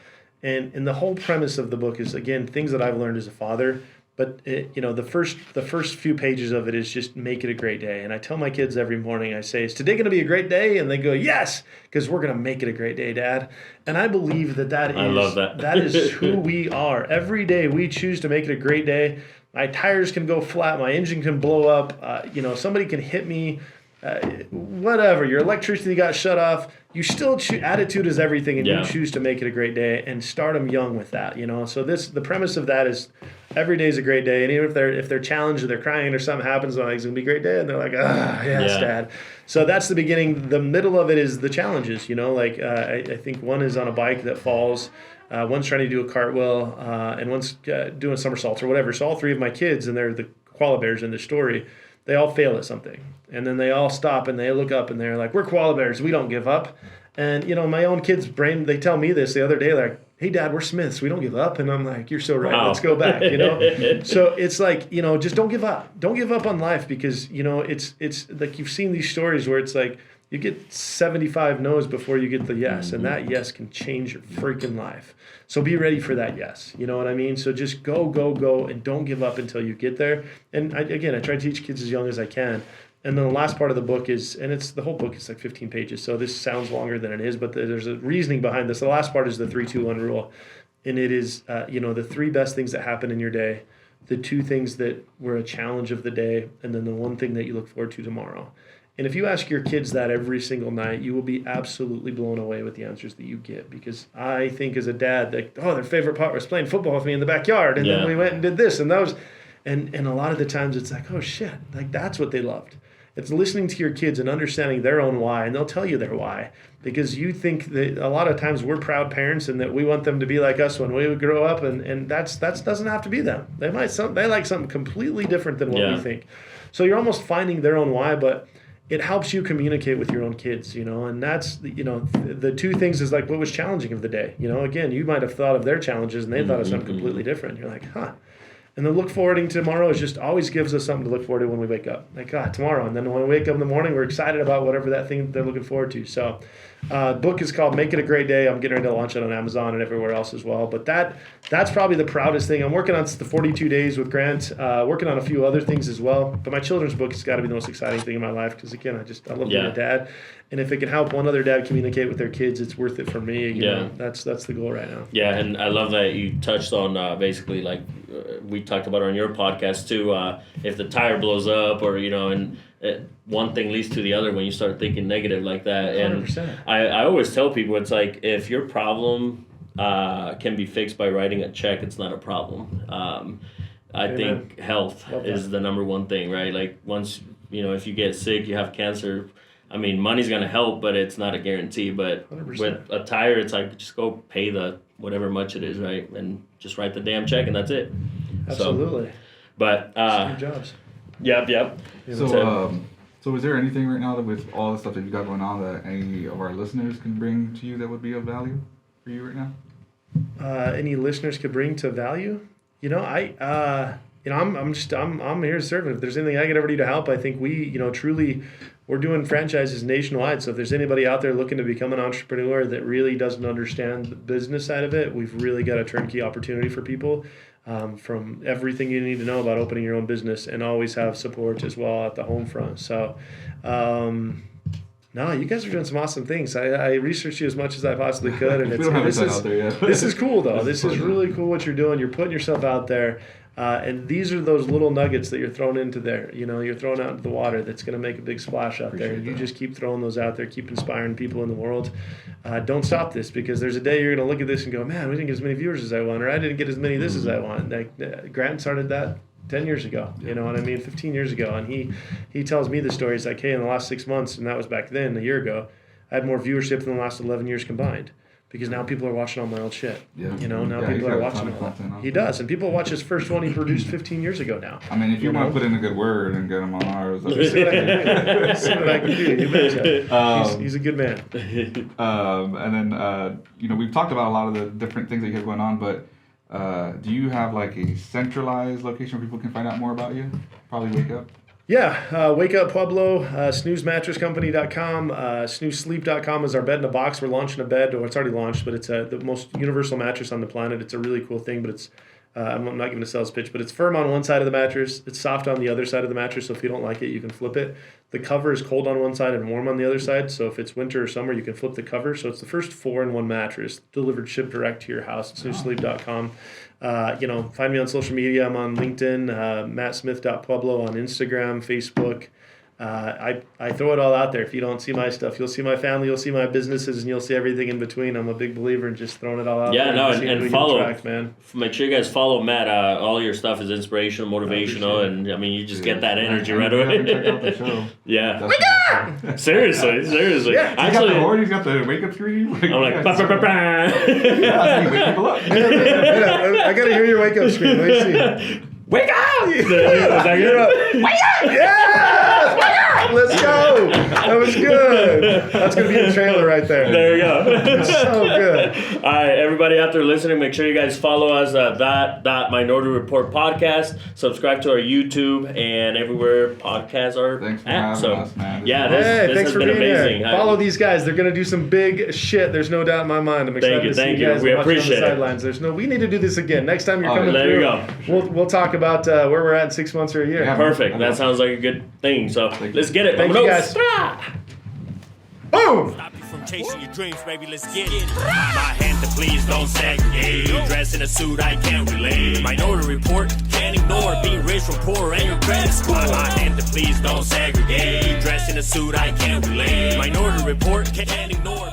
And the whole premise of the book is, again, things that I've learned as a father. But the first few pages of it is just make it a great day. And I tell my kids every morning, I say, is today going to be a great day? And they go, yes, because we're going to make it a great day, Dad. And I believe I love that. That is who we are. Every day we choose to make it a great day. My tires can go flat. My engine can blow up. Somebody can hit me. Whatever. Your electricity got shut off. You still attitude is everything, and you choose to make it a great day and start them young with that. So the premise of that is every day is a great day, and even if they're challenged or they're crying or something happens, I'm like, it's gonna be a great day, and they're like, yes, Dad. So that's the beginning. The middle of it is the challenges. I think one is on a bike that falls. One's trying to do a cartwheel, and one's doing somersaults or whatever. So all three of my kids, and they're the koala bears in the story, they all fail at something. And then they all stop and they look up and they're like, we're koala bears, we don't give up. And, my own kids' brain, they tell me this the other day, like, hey, Dad, we're Smiths, we don't give up. And I'm like, you're so right, Let's go back, So it's like, just don't give up. Don't give up on life, because, it's like you've seen these stories where it's like you get 75 no's before you get the yes. And that yes can change your freaking life. So be ready for that yes. You know what I mean? So just go, and don't give up until you get there. And I try to teach kids as young as I can. And then the last part of the book is, and the whole book is like 15 pages, so this sounds longer than it is, but there's a reasoning behind this. The last part is the 3-2-1 rule. And it is, the 3 best things that happen in your day, the 2 things that were a challenge of the day, and then the 1 thing that you look forward to tomorrow. And if you ask your kids that every single night, you will be absolutely blown away with the answers that you get. Because I think as a dad, their favorite part was playing football with me in the backyard. And then we went and did this and those. And a lot of the times it's like, oh, shit, that's what they loved. It's listening to your kids and understanding their own why, and they'll tell you their why. Because you think that a lot of times we're proud parents and that we want them to be like us when we grow up, and that doesn't have to be them. They like something completely different than what we think. So you're almost finding their own why, but it helps you communicate with your own kids, and that's, the 2 things is like what was challenging of the day. Again, you might have thought of their challenges and they thought of something completely different. You're like, huh. And the look forwarding to tomorrow is just always gives us something to look forward to when we wake up. Like, tomorrow. And then when we wake up in the morning, we're excited about whatever that thing they're looking forward to. So the book is called Make It a Great Day. I'm getting ready to launch it on Amazon and everywhere else as well. But that's probably the proudest thing. I'm working on the 42 Days with Grant, working on a few other things as well. But my children's book has got to be the most exciting thing in my life because, again, I love being a dad. And if it can help one other dad communicate with their kids, it's worth it for me. You know, that's the goal right now. Yeah, and I love that you touched on basically like we talked about on your podcast too. If the tire blows up, or and one thing leads to the other when you start thinking negative like that. And 100%. I always tell people, it's like if your problem can be fixed by writing a check, it's not a problem. I think health is the number one thing, right? Like once if you get sick, you have cancer. I mean, money's going to help, but it's not a guarantee. But 100%. With a tire, it's like, just go pay the whatever much it is, right? And just write the damn check, and that's it. Absolutely. Steve Jobs. Yep. So is there anything right now that with all the stuff that you got going on that any of our listeners can bring to you that would be of value for you right now? Any listeners could bring to value? I'm here to serve. If there's anything I can ever do to help, I think we, truly, we're doing franchises nationwide. So if there's anybody out there looking to become an entrepreneur that really doesn't understand the business side of it, we've really got a turnkey opportunity for people, from everything you need to know about opening your own business, and always have support as well at the home front. So, no, you guys are doing some awesome things. I researched you as much as I possibly could, and this is cool though. This is really cool what you're doing. You're putting yourself out there. And these are those little nuggets that you're throwing into there. You know, you're throwing out into the water that's going to make a big splash out there. You just keep throwing those out there, keep inspiring people in the world. Don't stop this, because there's a day you're going to look at this and go, man, we didn't get as many viewers as I want, or I didn't get as many this as I want. Like Grant started that 10 years ago, you know what I mean, 15 years ago. And he tells me the story. He's like, hey, in the last 6 months, and that was back then, a year ago, I had more viewership than the last 11 years combined. Because now people are watching all my old shit. Yeah. You know, now people are watching all that. He does. And people watch his first one he produced 15 years ago now. I mean, if you want to put in a good word and get him on ours. See what I can do. You betcha. He's a good man. And then, you know, we've talked about a lot of the different things that you have going on, but do you have like a centralized location where people can find out more about you? Probably Wake Up. Yeah, Wake Up Pueblo, snoozemattresscompany.com, snoozesleep.com is our bed in a box. We're launching a bed, or it's already launched, but it's the most universal mattress on the planet. It's a really cool thing, but it's I'm not giving a sales pitch, but it's firm on one side of the mattress. It's soft on the other side of the mattress, so if you don't like it, you can flip it. The cover is cold on one side and warm on the other side, so if it's winter or summer, you can flip the cover. So it's the first 4-in-1 mattress, delivered, shipped direct to your house at snoozesleep.com. You know, find me on social media. I'm on LinkedIn, mattsmith.pueblo on Instagram, Facebook. I throw it all out there. If you don't see my stuff, you'll see my family, you'll see my businesses, and you'll see everything in between. I'm a big believer in just throwing it all out there. Yeah, no, and follow. Man. Make sure you guys follow Matt. All your stuff is inspirational, motivational, and I mean, you just get that energy right away. Check out the show. Yeah. Seriously. Yeah. Actually, he's got the wake up screen. I'm like, bah, bah, bah, bah. Yeah, wake people up. Yeah, I gotta hear your wake up screen. Let me see. Wake up! Wake up! Yes! Wake up! Let's go! That was good. That's going to be a trailer right there. There you go. It's so good. All right, everybody out there listening, make sure you guys follow us at that Minority Report podcast. Subscribe to our YouTube and everywhere podcasts are Thanks for at. having us, man. Yeah, this thanks has for been being amazing. There. Follow these guys. They're going to do some big shit. There's no doubt in my mind. I'm excited to see you guys We watching appreciate on the sidelines. We need to do this again. Next time you're coming there through, you go. We'll talk about where we're at in 6 months or a year. Yeah, Perfect. That sounds like a good thing. So let's get it. Thank you guys. Boom! Stop you from chasing your dreams, baby, let's get it. My hand to please don't segregate. Dressed in a suit, I can't relate. Minority Report, can't ignore. Being rich from poor and your credit score. My hand to please don't segregate. Dressed in a suit, I can't relate. Minority Report, can't ignore.